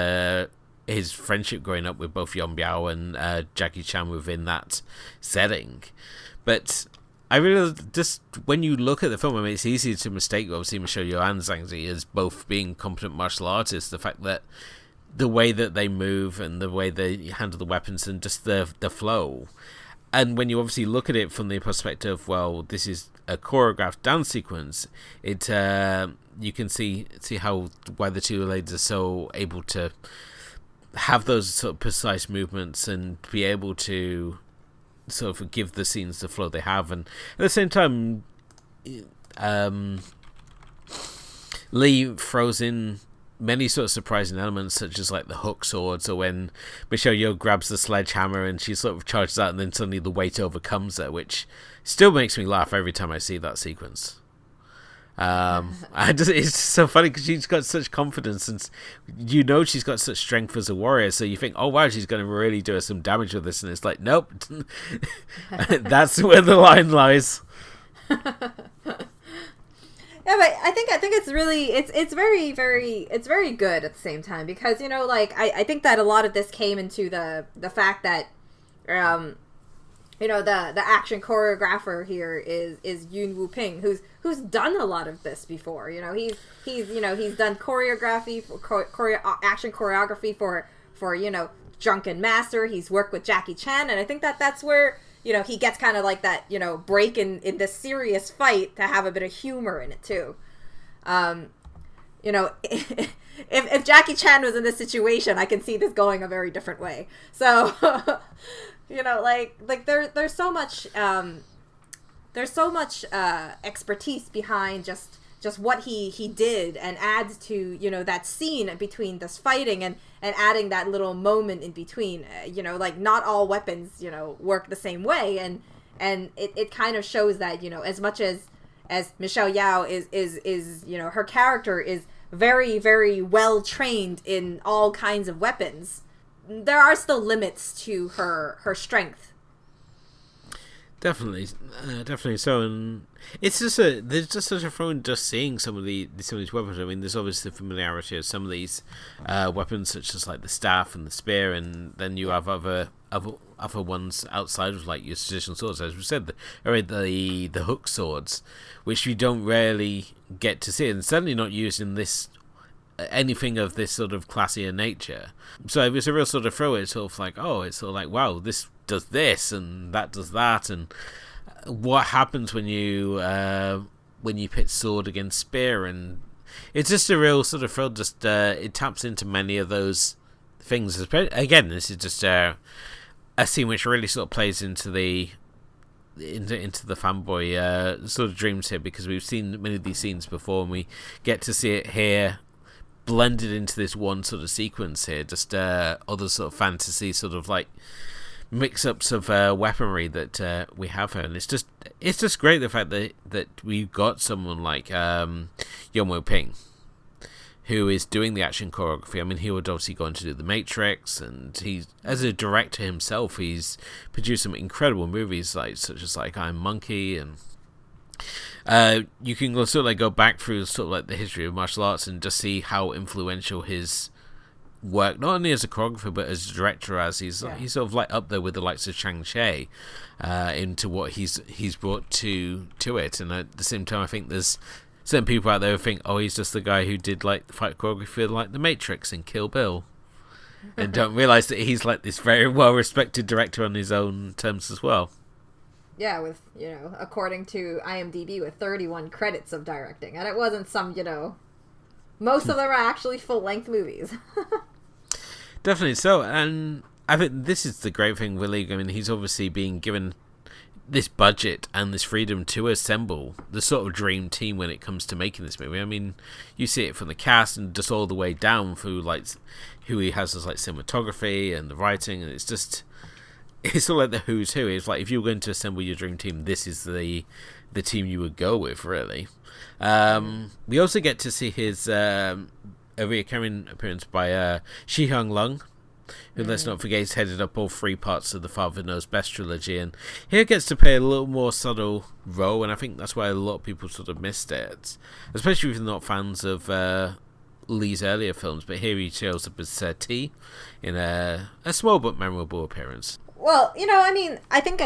Speaker 1: friendship growing up with both Yong Biao and Jackie Chan within that setting. But I really just, when you look at the film, I mean, it's easy to mistake obviously Michelle Yeoh and Zhang Zi as both being competent martial artists. The fact that the way that they move and the way they handle the weapons and just the flow. And when you obviously look at it from the perspective, well, this is a choreographed dance sequence, it you can see why the two ladies are so able to have those sort of precise movements and be able to sort of give the scenes the flow they have. And at the same time, Lee throws in many sort of surprising elements, such as like the hook swords, or when Michelle Yeoh grabs the sledgehammer and she sort of charges out, and then suddenly the weight overcomes her, which still makes me laugh every time I see that sequence. It's just so funny because she's got such confidence, and she's got such strength as a warrior, so you think, oh wow, she's going to really do us some damage with this, and it's like, nope. That's where the line lies.
Speaker 2: Yeah, but I think it's really it's very, very, it's very good at the same time, because I think that a lot of this came into the fact that the action choreographer here is Yun Wu Ping, who's done a lot of this before. He's done choreography, action choreography for Drunken Master. He's worked with Jackie Chan, and I think that's where he gets kind of like that break in this serious fight to have a bit of humor in it too. If Jackie Chan was in this situation, I can see this going a very different way. So. There's so much expertise behind just what he did, and adds to that scene between this fighting and adding that little moment in between. Not all weapons work the same way, and it kind of shows that as much as Michelle Yeoh is her character is very, very well trained in all kinds of weapons, there are still limits to her strength.
Speaker 1: Definitely so, and it's just there's just such a fun just seeing some of these weapons. I mean, there's obviously the familiarity of some of these weapons, such as like the staff and the spear, and then you have other other ones outside of like your traditional swords, as we said, the hook swords, which you don't rarely get to see, and certainly not used in this anything of this sort of classier nature. So it was a real sort of throw. It's sort of like, wow, this does this and that does that, and what happens when you pit sword against spear, and it's just a real sort of thrill. Just it taps into many of those things. Again, this is just a scene which really sort of plays into the fanboy sort of dreams here, because we've seen many of these scenes before, and we get to see it here blended into this one sort of sequence here. Just other sort of fantasy sort of like mix-ups of weaponry that we have here, and it's just great the fact that we've got someone like Yuen Ping, who is doing the action choreography. I mean, he would obviously go on to do The Matrix, and he's, as a director himself, he's produced some incredible movies such as I'm Monkey, and you can sort of like go back through sort of like the history of martial arts and just see how influential his work, not only as a choreographer but as a director, as he's sort of like up there with the likes of Shang-Chi into what he's brought to it. And at the same time, I think there's certain people out there who think, oh, he's just the guy who did like the fight choreography like The Matrix and Kill Bill, and don't realize that he's like this very well respected director on his own terms as well.
Speaker 2: Yeah, with, according to IMDb, with 31 credits of directing, and it wasn't some, most of them are actually full-length movies.
Speaker 1: Definitely so, and I think this is the great thing with League. I mean, he's obviously being given this budget and this freedom to assemble the sort of dream team when it comes to making this movie. I mean, you see it from the cast and just all the way down through like who he has as like cinematography and the writing, and it's all like the who's who. It's like if you were going to assemble your dream team, this is the team you would go with, really. We also get to see his a recurring appearance by Shi Hung Lung, who, let's not forget, he's headed up all three parts of the Father Knows Best trilogy, and here gets to play a little more subtle role, and I think that's why a lot of people sort of missed it, especially if you're not fans of Lee's earlier films. But here he shows up as T in a small but memorable appearance.
Speaker 2: Well, I think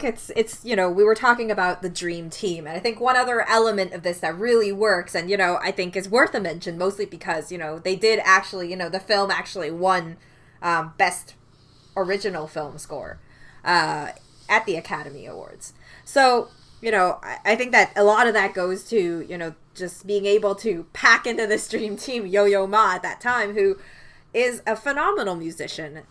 Speaker 2: it's we were talking about the dream team, and I think one other element of this that really works, and I think is worth a mention, mostly because they did actually, the film actually won Best Original Film Score at the Academy Awards. So I think that a lot of that goes to just being able to pack into this dream team Yo-Yo Ma at that time, who is a phenomenal musician.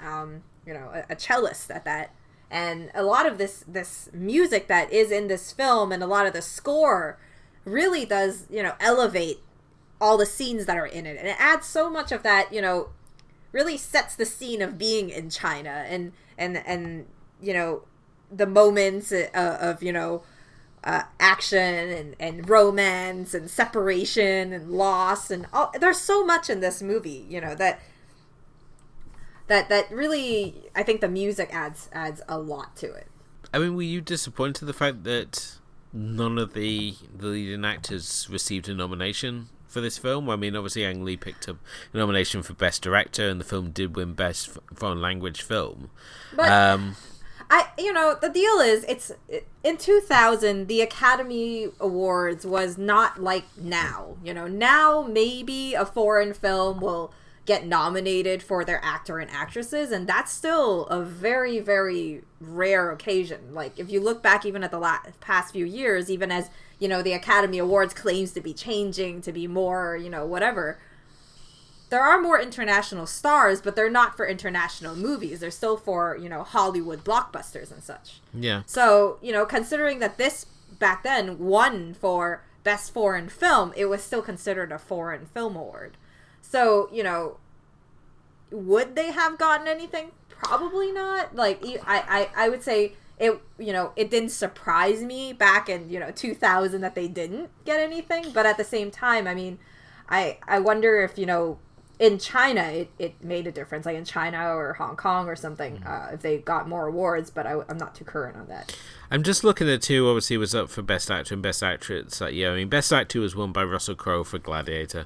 Speaker 2: A cellist at that, and a lot of this music that is in this film and a lot of the score really does elevate all the scenes that are in it, and it adds so much of that, really sets the scene of being in China, and the moments of action and romance and separation and loss, and there's so much in this movie that really, I think the music adds a lot to it.
Speaker 1: I mean, were you disappointed the fact that none of the leading actors received a nomination for this film? I mean, obviously Ang Lee picked up a nomination for Best Director, and the film did win Best Foreign Language Film.
Speaker 2: But the deal is, it's in 2000, the Academy Awards was not like now. Now maybe a foreign film will get nominated for their actor and actresses, and that's still a very, very rare occasion. Like, if you look back even at the past few years, even as the Academy Awards claims to be changing to be more whatever, there are more international stars, but they're not for international movies. They're still for Hollywood blockbusters and such.
Speaker 1: Yeah.
Speaker 2: So considering that this back then won for Best Foreign Film, it was still considered a foreign film award. So, would they have gotten anything? Probably not. Like, I would say it, it didn't surprise me back in, 2000 that they didn't get anything. But at the same time, I mean, I wonder if, in China, it made a difference, like in China or Hong Kong or something, if they got more awards, but I'm not too current on that.
Speaker 1: I'm just looking at who obviously was up for Best Actor and Best Actress that year. I mean, Best Actor was won by Russell Crowe for Gladiator.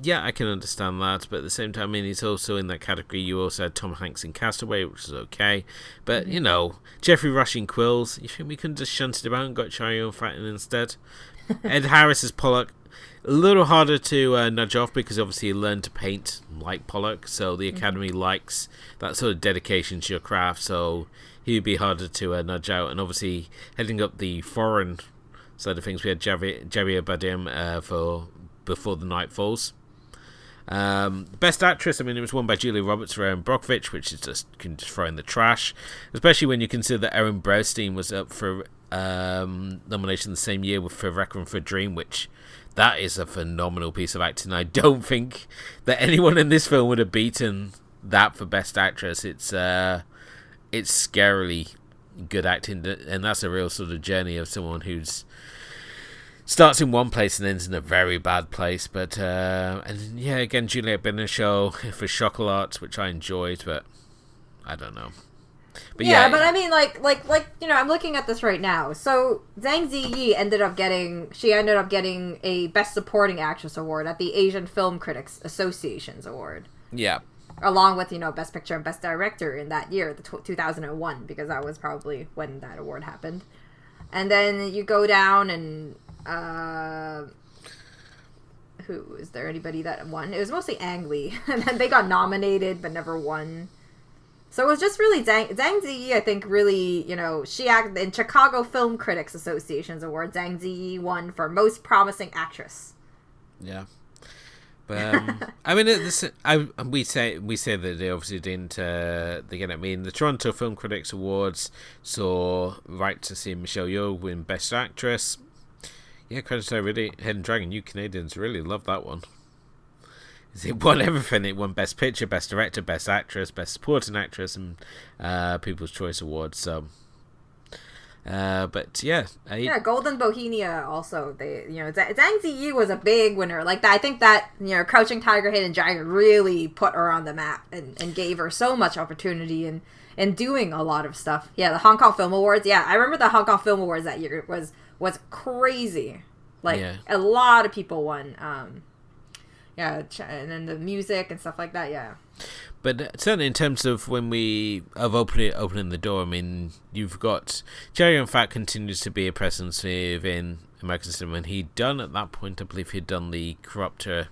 Speaker 1: Yeah, I can understand that, but at the same time, I mean, he's also in that category. You also had Tom Hanks in Castaway, which is okay. But, you know, Jeffrey Rush in Quills, you think we couldn't just shunted about and got Chow Yun-fat in instead? Ed Harris as Pollock, a little harder to nudge off because obviously he learned to paint like Pollock, so the Academy likes that sort of dedication to your craft, so he would be harder to nudge out. And obviously, heading up the foreign side of things, we had Javier Bardem for Before the Night Falls. Best actress, I mean, it was won by Julia Roberts for Erin Brockovich, which is just can just throw in the trash, especially when you consider that Erin Braustein was up for nomination the same year for Requiem for a Dream, which that is a phenomenal piece of acting. I don't think that anyone in this film would have beaten that for best actress. It's scarily good acting, and that's a real sort of journey of someone who's starts in one place and ends in a very bad place. But and yeah, again, Juliette Binoche for Chocolat, which I enjoyed, but I don't know. But
Speaker 2: yeah, but I mean, like you know, I'm looking at this right now. So Zhang Ziyi ended up getting a Best Supporting Actress award at the Asian Film Critics Association's award.
Speaker 1: Yeah.
Speaker 2: Along with, you know, Best Picture and Best Director in that year, 2001, because that was probably when that award happened. And then you go down and who is there anybody that won? It was mostly Ang Lee, and then they got nominated but never won. So it was just really Zhang Ziyi, I think, really, you know, she acted in Chicago Film Critics Association's award. Zhang Ziyi won for Most Promising Actress.
Speaker 1: Yeah. But, I mean, we say that they obviously didn't, I mean, the Toronto Film Critics Awards saw Right to See Michelle Yeoh win Best Actress. Yeah, credit to really Hidden Dragon. You Canadians really love that one. It won everything. It won Best Picture, Best Director, Best Actress, Best Supporting Actress, and People's Choice Awards. So, but yeah,
Speaker 2: Golden Bohemia also. They, you know, Zhang Ziyi was a big winner. Like that, I think that, you know, Crouching Tiger, Hidden Dragon really put her on the map and gave her so much opportunity and doing a lot of stuff. Yeah, the Hong Kong Film Awards. Yeah, I remember the Hong Kong Film Awards that year was crazy. Like a lot of people won. Yeah, and then the music and stuff like that, yeah.
Speaker 1: But certainly in terms of opening the door, I mean, you've got Chow Yun-fat continues to be a presence within American cinema, and he'd done at that point, I believe he'd done The Corruptor.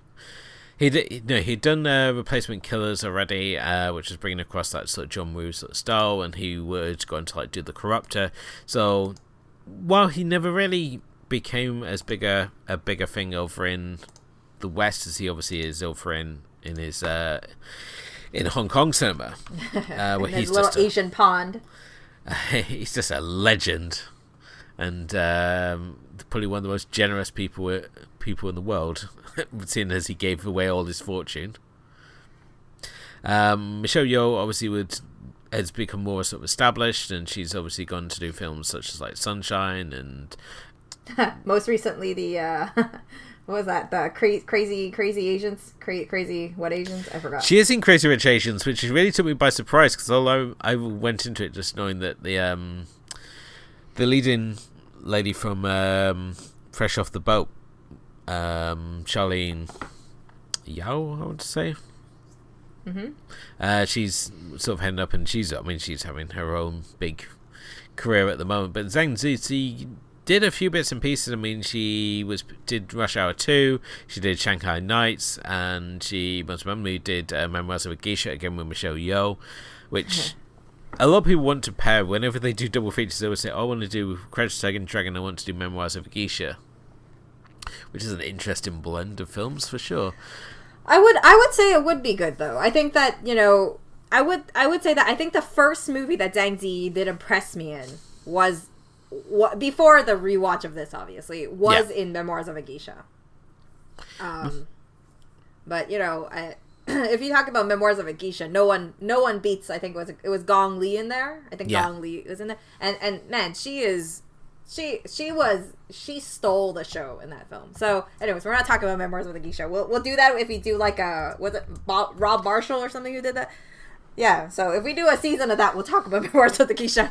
Speaker 1: He'd done Replacement Killers already, which was bringing across that sort of John Woo sort of style, and he would go on to do The Corruptor. So while he never really became as a bigger thing over in the West as he obviously is over in his in Hong Kong cinema, where he's
Speaker 2: little
Speaker 1: just
Speaker 2: Asian pond.
Speaker 1: He's just a legend, and probably one of the most generous people in the world, seeing as he gave away all his fortune. Michelle Yeoh obviously has become more sort of established, and she's obviously gone to do films such as like Sunshine and
Speaker 2: most recently the what was that? The crazy Asians? Crazy what Asians? I forgot.
Speaker 1: She is in Crazy Rich Asians, which really took me by surprise, because although I went into it just knowing that the leading lady from Fresh Off the Boat, Charlene Yao, I want to say. Mm-hmm. She's sort of heading up, and she's having her own big career at the moment. But Zhang Ziyi did a few bits and pieces. I mean, she did Rush Hour 2, she did Shanghai Nights, and she most remembered did Memoirs of a Geisha, again with Michelle Yeoh, which a lot of people want to pair. Whenever they do double features, they would say, I want to do Crouching Tiger, Hidden Dragon, I want to do Memoirs of a Geisha, which is an interesting blend of films for sure.
Speaker 2: I would say it would be good, though. I think that, you know, I would say that I think the first movie that Zhang Ziyi did impress me in was before the rewatch of this, obviously, was in Memoirs of a Geisha. But, you know, if you talk about Memoirs of a Geisha, no one beats. I think it was Gong Li in there. I think Gong Li was in there, and man, she stole the show in that film. So, anyways, we're not talking about Memoirs of a Geisha. We'll do that if we do like was it Rob Marshall or something who did that? Yeah, so if we do a season of that, we'll talk about Memoirs of the Geisha.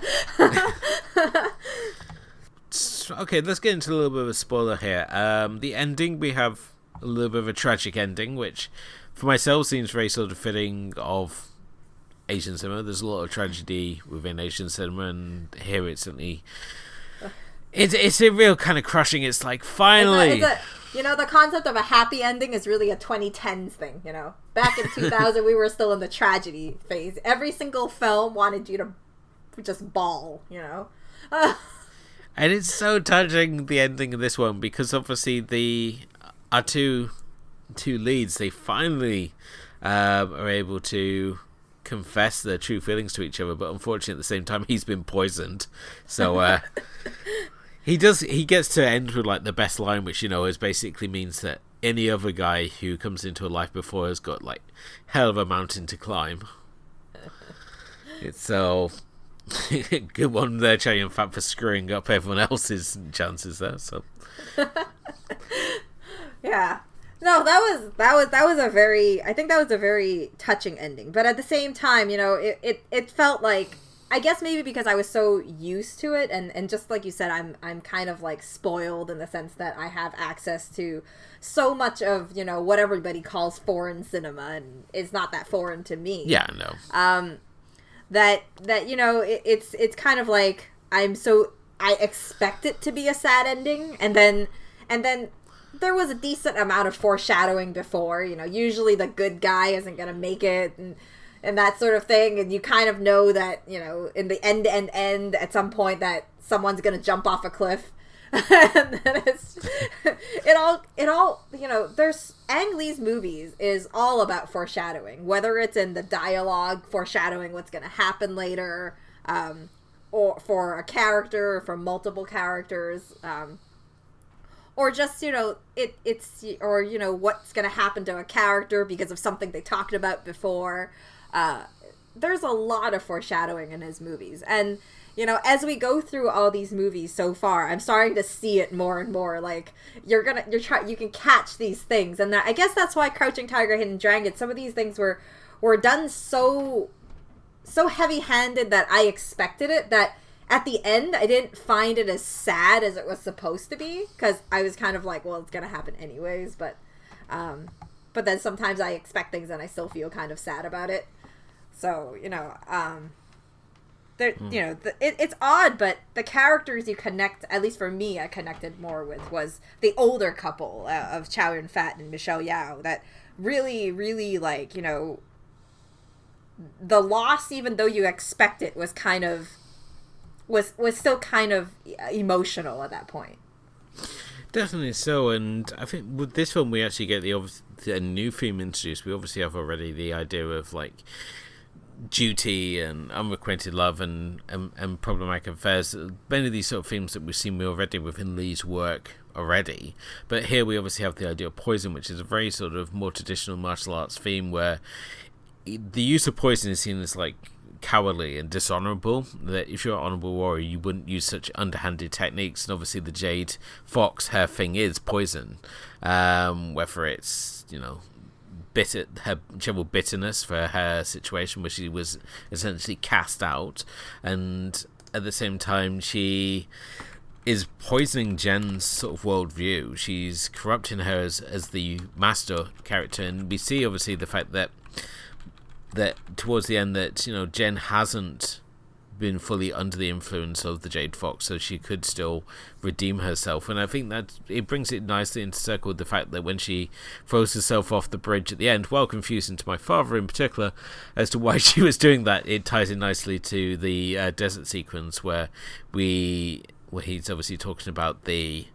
Speaker 1: Okay, let's get into a little bit of a spoiler here. The ending, we have a little bit of a tragic ending, which for myself seems very sort of fitting of Asian cinema. There's a lot of tragedy within Asian cinema, and here it's certainly it's a real kind of crushing. It's like finally.
Speaker 2: The concept of a happy ending is really a 2010s thing, Back in 2000, we were still in the tragedy phase. Every single film wanted you to just bawl,
Speaker 1: And it's so touching, the ending of this one, because obviously our two leads, they finally are able to confess their true feelings to each other, but unfortunately at the same time he's been poisoned. So he gets to end with like the best line, which is basically means that any other guy who comes into a life before has got like hell of a mountain to climb. It's so good one there, Chow Yun-fat, for screwing up everyone else's chances there. So
Speaker 2: yeah. No, that was a very touching ending. But at the same time, it felt like, I guess maybe because I was so used to it, and just like you said, I'm kind of like spoiled in the sense that I have access to so much of, what everybody calls foreign cinema, and it's not that foreign to me.
Speaker 1: Yeah, no.
Speaker 2: That it's kind of like I expect it to be a sad ending, and then there was a decent amount of foreshadowing before, usually the good guy isn't going to make it, and that sort of thing, and you kind of know that, in the end at some point that someone's going to jump off a cliff. And then it all there's Ang Lee's movies is all about foreshadowing, whether it's in the dialogue foreshadowing what's going to happen later, or for a character, or for multiple characters, or just what's going to happen to a character because of something they talked about before. There's a lot of foreshadowing in his movies, and as we go through all these movies so far, I'm starting to see it more and more. Like you can catch these things, and I guess that's why Crouching Tiger, Hidden Dragon, some of these things were done so heavy-handed that I expected it. That at the end, I didn't find it as sad as it was supposed to be, because I was kind of like, well, it's gonna happen anyways. But then sometimes I expect things and I still feel kind of sad about it. So it's odd, but the characters you connect, at least for me, I connected more with was the older couple of Chow Yun-fat and Michelle Yeoh. That really, really, like, the loss, even though you expect it, was kind of was still kind of emotional at that point.
Speaker 1: Definitely so, and I think with this one we actually get a new theme introduced. We obviously have already the idea of like duty and unrequited love and problematic affairs. Many of these sort of themes that we've seen already within Lee's work already, but here we obviously have the idea of poison, which is a very sort of more traditional martial arts theme, where the use of poison is seen as like cowardly and dishonorable. That if you're an honorable warrior, you wouldn't use such underhanded techniques. And obviously the Jade Fox, her thing is poison, whether it's bitter, her general bitterness for her situation where she was essentially cast out, and at the same time she is poisoning Jen's sort of worldview. She's corrupting her as the master character, and we see obviously the fact that towards the end that Jen hasn't been fully under the influence of the Jade Fox, so she could still redeem herself. And I think that it brings it nicely into circle with the fact that when she throws herself off the bridge at the end, well confusing to my father in particular as to why she was doing that, it ties in nicely to the desert sequence where he's obviously talking about the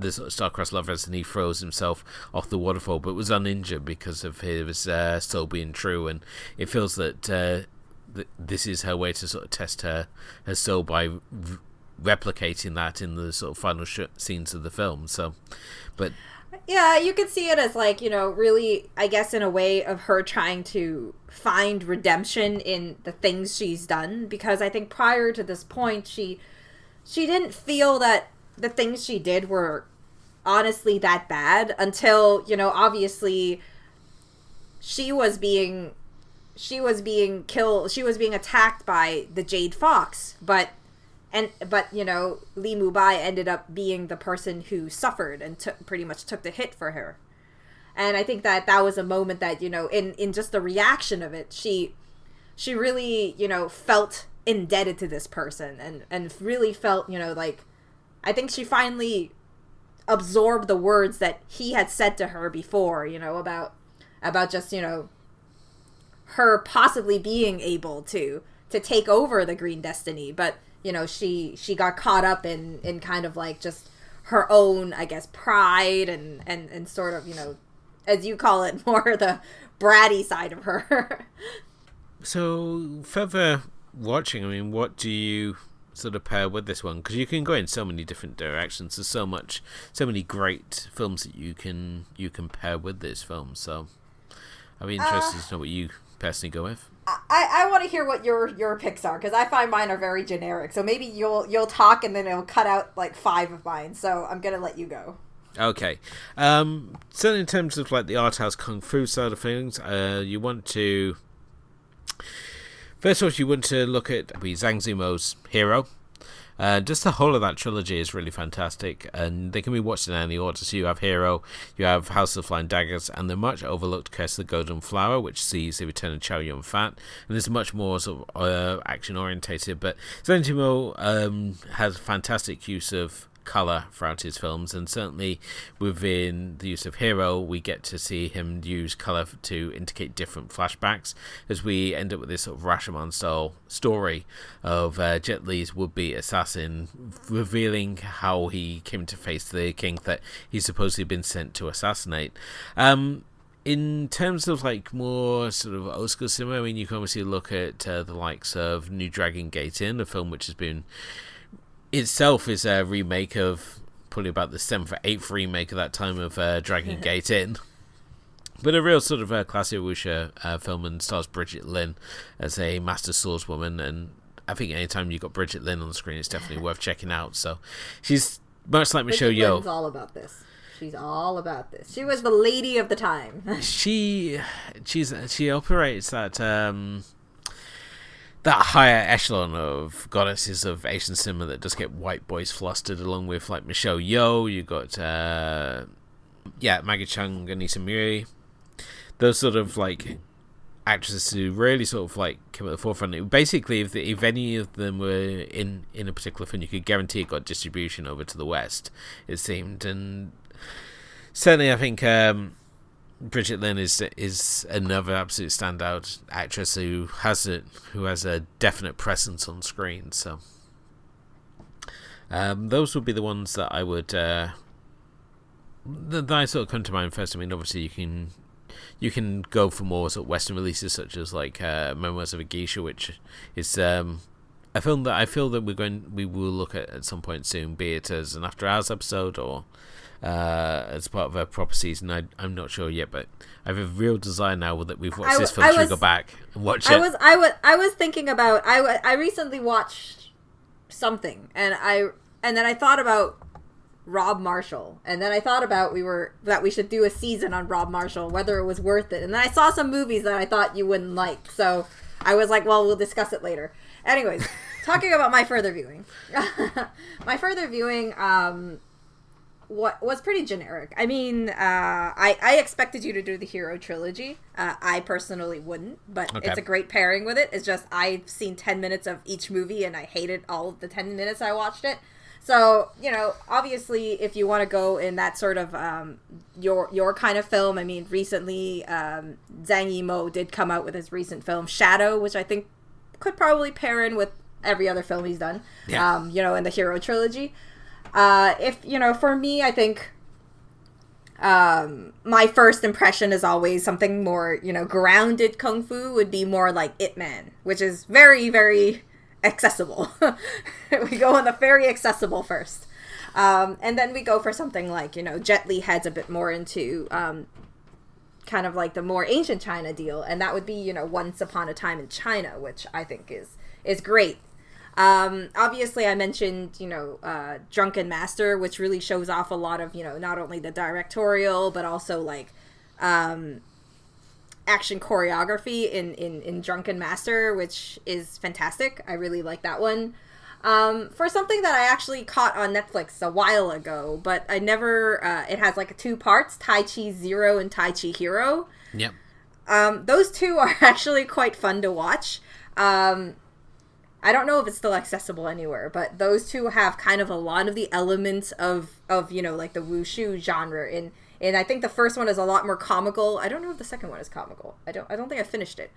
Speaker 1: sort of star-crossed lovers, and he throws himself off the waterfall but was uninjured because of his soul being true, and it feels that this is her way to sort of test her soul by replicating that in the sort of final scenes of the film. So, but
Speaker 2: yeah, you could see it as like, really, I guess, in a way of her trying to find redemption in the things she's done, because I think prior to this point she didn't feel that the things she did were honestly that bad until, obviously she was being killed, she was being attacked by the Jade Fox, but Lee Mu-bai ended up being the person who suffered and pretty much took the hit for her. And I think that that was a moment that, you know, in just the reaction of it, she really, you know, felt indebted to this person and really felt, you know, like, I think she finally absorbed the words that he had said to her before, you know, about just, you know, her possibly being able to take over the Green Destiny. But, you know, she got caught up in kind of like just her own, I guess, pride and sort of, you know, as you call it, more the bratty side of her.
Speaker 1: So, further watching, I mean, what do you sort of pair with this one? Because you can go in so many different directions. There's so many great films that you can pair with this film. So, I'd be interested to know what you personally go with.
Speaker 2: I want to hear what your picks are, because I find mine are very generic. So maybe you'll talk and then it'll cut out like 5 of mine. So I'm gonna let you go.
Speaker 1: Okay. Certainly in terms of like the art house kung fu side of things, you want to first of all you want to look at Zhang Yimou's Hero. Just the whole of that trilogy is really fantastic, and they can be watched in any order. So you have Hero, you have House of the Flying Daggers, and the much overlooked Curse of the Golden Flower, which sees the return of Chow Yun-fat, and is much more sort of action orientated. But Zhang Yimou has fantastic use of colour throughout his films, and certainly within the use of Hero we get to see him use colour to indicate different flashbacks, as we end up with this sort of Rashomon style story of Jet Li's would-be assassin revealing how he came to face the king that he's supposedly been sent to assassinate. In terms of like more sort of old school cinema, I mean, you can obviously look at the likes of New Dragon Gate Inn, a film which has been itself is a remake of probably about the 7th or 8th remake of that time of Dragon Gate Inn. But a real sort of classic wuxia film, and stars Bridget Lin as a master swordswoman. And I think anytime you've got Bridget Lin on the screen, it's definitely worth checking out. So she's much like Michelle Yeoh.
Speaker 2: She's all about this. She's all about this. She was the lady of the time. she
Speaker 1: operates that higher echelon of goddesses of Asian cinema that does get white boys flustered, along with like Michelle Yeoh. You got Maggie Cheung and Issa Mui. Those sort of like actresses who really sort of like came at the forefront. Basically, if any of them were in a particular film, you could guarantee it got distribution over to the West, it seemed. And certainly I think Bridget Lin is another absolute standout actress who has a definite presence on screen. So those would be the ones that I would that I sort of come to mind first. I mean, obviously you can go for more sort of Western releases, such as like Memoirs of a Geisha, which is a film that I feel that we will look at some point soon, be it as an After Hours episode or as part of a proper season. I'm not sure yet, but I have a real desire now that we've watched this film to go back and watch it.
Speaker 2: I was thinking about I recently watched something, and then I thought about Rob Marshall, and then I thought about that we should do a season on Rob Marshall, whether it was worth it. And then I saw some movies that I thought you wouldn't like, so I was like, well, we'll discuss it later. Anyways, talking about my further viewing. My further viewing what was pretty generic. I mean, I expected you to do the Hero trilogy. I personally wouldn't, but okay. It's a great pairing with it. It's just I've seen 10 minutes of each movie and I hated all of the 10 minutes I watched it. So, you know, obviously if you want to go in that sort of your kind of film, I mean, recently Zhang Yimou did come out with his recent film Shadow, which I think could probably pair in with every other film he's done, yeah. You know, in the Hero trilogy. If, you know, for me, I think my first impression is always something more, you know, grounded kung fu would be more like Ip Man, which is very, very accessible. We go on the very accessible first. And then we go for something like, you know, Jet Li heads a bit more into kind of like the more ancient China deal. And that would be, you know, Once Upon a Time in China, which I think is great. Obviously I mentioned, you know, Drunken Master, which really shows off a lot of, you know, not only the directorial, but also like, action choreography in Drunken Master, which is fantastic. I really like that one. For something that I actually caught on Netflix a while ago, but I never, it has like 2 parts, Tai Chi Zero and Tai Chi Hero.
Speaker 1: Yep.
Speaker 2: Those 2 are actually quite fun to watch. I don't know if it's still accessible anywhere, but those 2 have kind of a lot of the elements of you know, like the wushu genre. And I think the first one is a lot more comical. I don't know if the second one is comical. I don't think I finished it.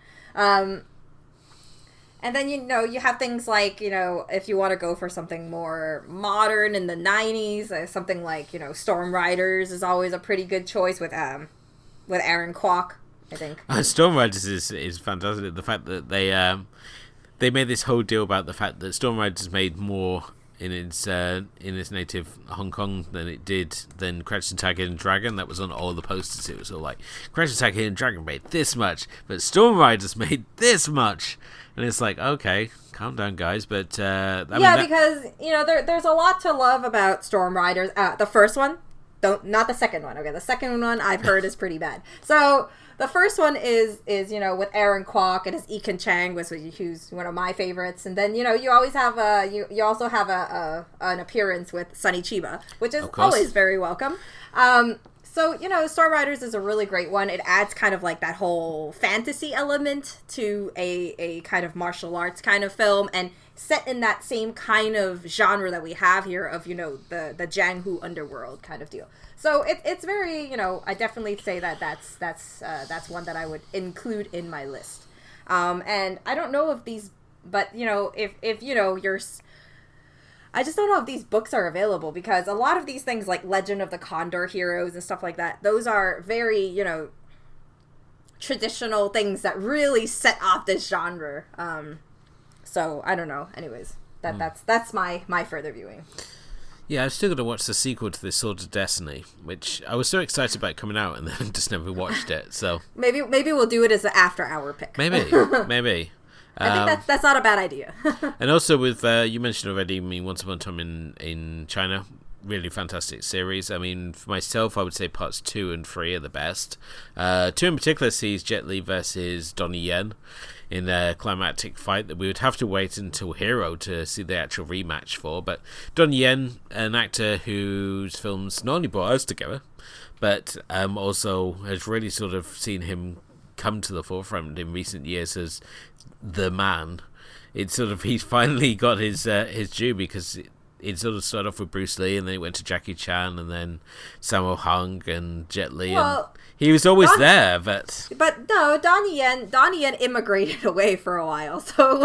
Speaker 2: And then, you know, you have things like, you know, if you want to go for something more modern in the 90s, something like, you know, Storm Riders is always a pretty good choice with Aaron Kwok, I think.
Speaker 1: Storm Riders is fantastic. The fact that they made this whole deal about the fact that Storm Riders made more in its native Hong Kong than Crouching Tiger, Hidden Dragon. That was on all the posters. It was all like, Crouching Tiger, Hidden Dragon made this much, but Storm Riders made this much. And it's like, okay, calm down, guys. But
Speaker 2: because you know there's a lot to love about Storm Riders. The first one, not the second one. Okay, the second one I've heard is pretty bad. So the first one is you know, with Aaron Kwok and his Pepe Chang, who's one of my favorites. And then, you know, you always have you also have an appearance with Sonny Chiba, which is always very welcome. So, you know, Storm Riders is a really great one. It adds kind of like that whole fantasy element to a kind of martial arts kind of film, and set in that same kind of genre that we have here of, you know, the Jianghu underworld kind of deal. So it's very, you know, I definitely say that's one that I would include in my list. And I don't know if these, but, you know, if you know, I just don't know if these books are available, because a lot of these things like Legend of the Condor Heroes and stuff like that, those are very, you know, traditional things that really set off this genre. So I don't know. Anyways, that's my further viewing.
Speaker 1: Yeah, I'm still going to watch the sequel to this Sword of Destiny, which I was so excited about coming out, and then just never watched it. So maybe
Speaker 2: we'll do it as an after-hour pick.
Speaker 1: Maybe.
Speaker 2: I think that's not a bad idea.
Speaker 1: And also with, you mentioned already, I mean, Once Upon a Time in China, really fantastic series. I mean, for myself, I would say parts 2 and 3 are the best. 2 in particular sees Jet Li versus Donnie Yen in a climactic fight that we would have to wait until Hero to see the actual rematch for. But Donnie Yen, an actor whose films not only brought us together, but also has really sort of seen him come to the forefront in recent years as the man. It's sort of, he's finally got his due, because it sort of started off with Bruce Lee, and then it went to Jackie Chan, and then Sammo Hung and Jet Li. Well, and he was always there, but
Speaker 2: no, Donnie Yen immigrated away for a while, so it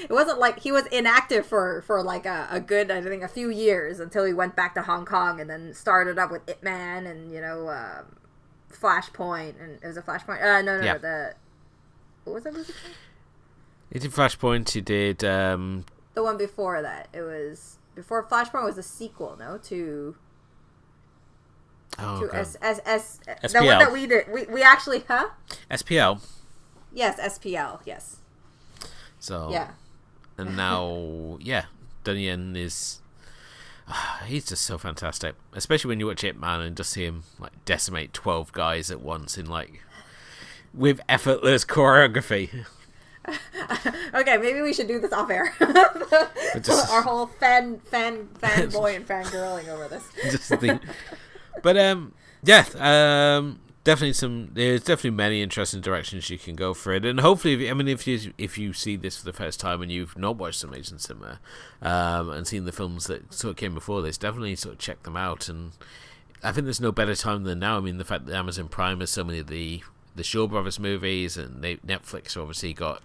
Speaker 2: wasn't like he was inactive for like a good, I think, a few years, until he went back to Hong Kong and then started up with Ip Man and, you know, Flashpoint, and it was a Flashpoint. What was that movie?
Speaker 1: He did Flashpoint. He did
Speaker 2: the one before that. It was before Flashpoint was a sequel, no, to
Speaker 1: SPL.
Speaker 2: The one that we did. We actually
Speaker 1: SPL.
Speaker 2: Yes, SPL. Yes.
Speaker 1: So
Speaker 2: yeah,
Speaker 1: and now Donnie Yen is. He's just so fantastic, especially when you watch Ip Man and just see him like decimate 12 guys at once in like with effortless choreography.
Speaker 2: Okay, maybe we should do this off air. Our whole fanboy and fangirling over this.
Speaker 1: Definitely there's definitely many interesting directions you can go for it, and hopefully, if you see this for the first time and you've not watched some Asian cinema, and seen the films that sort of came before this, definitely sort of check them out. And I think there's no better time than now. I mean, the fact that Amazon Prime has so many of the Shaw Brothers movies, and Netflix obviously got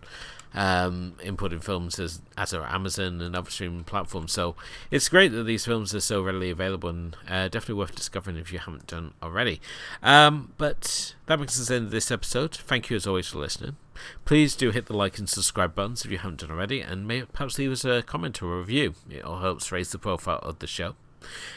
Speaker 1: input in films as are Amazon and other streaming platforms. So it's great that these films are so readily available, and definitely worth discovering if you haven't done already. But that brings us to the end of this episode. Thank you as always for listening. Please do hit the like and subscribe buttons if you haven't done already, and perhaps leave us a comment or a review. It all helps raise the profile of the show.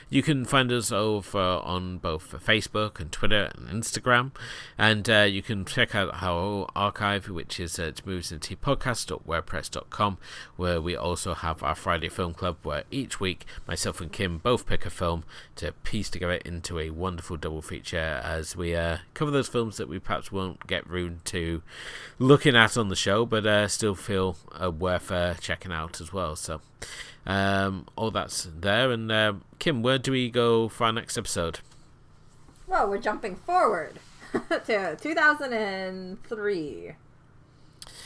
Speaker 1: You can find us over on both Facebook and Twitter and Instagram, and you can check out our archive, which is at moviesandtpodcast.wordpress.com, where we also have our Friday Film Club, where each week myself and Kim both pick a film to piece together into a wonderful double feature, as we cover those films that we perhaps won't get round to looking at on the show, but still feel worth checking out as well. So All that's there. And Kim, where do we go for our next episode?
Speaker 2: Well, we're jumping forward to 2003.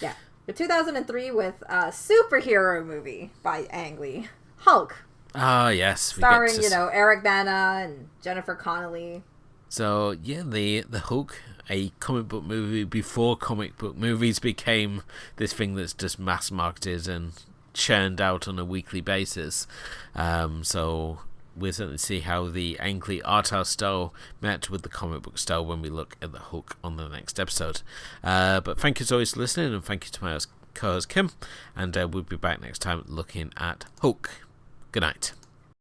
Speaker 2: Yeah, the 2003 with a superhero movie by Ang Lee, Hulk.
Speaker 1: Ah, yes.
Speaker 2: Starring, Eric Bana and Jennifer Connelly.
Speaker 1: So, yeah, the Hulk, a comic book movie before comic book movies became this thing that's just mass marketed and churned out on a weekly basis. So we'll certainly see how the Ang Lee art house style met with the comic book style when we look at the Hulk on the next episode. But thank you as always for listening, and thank you to my co-host Kim, and we'll be back next time looking at Hulk. Good night.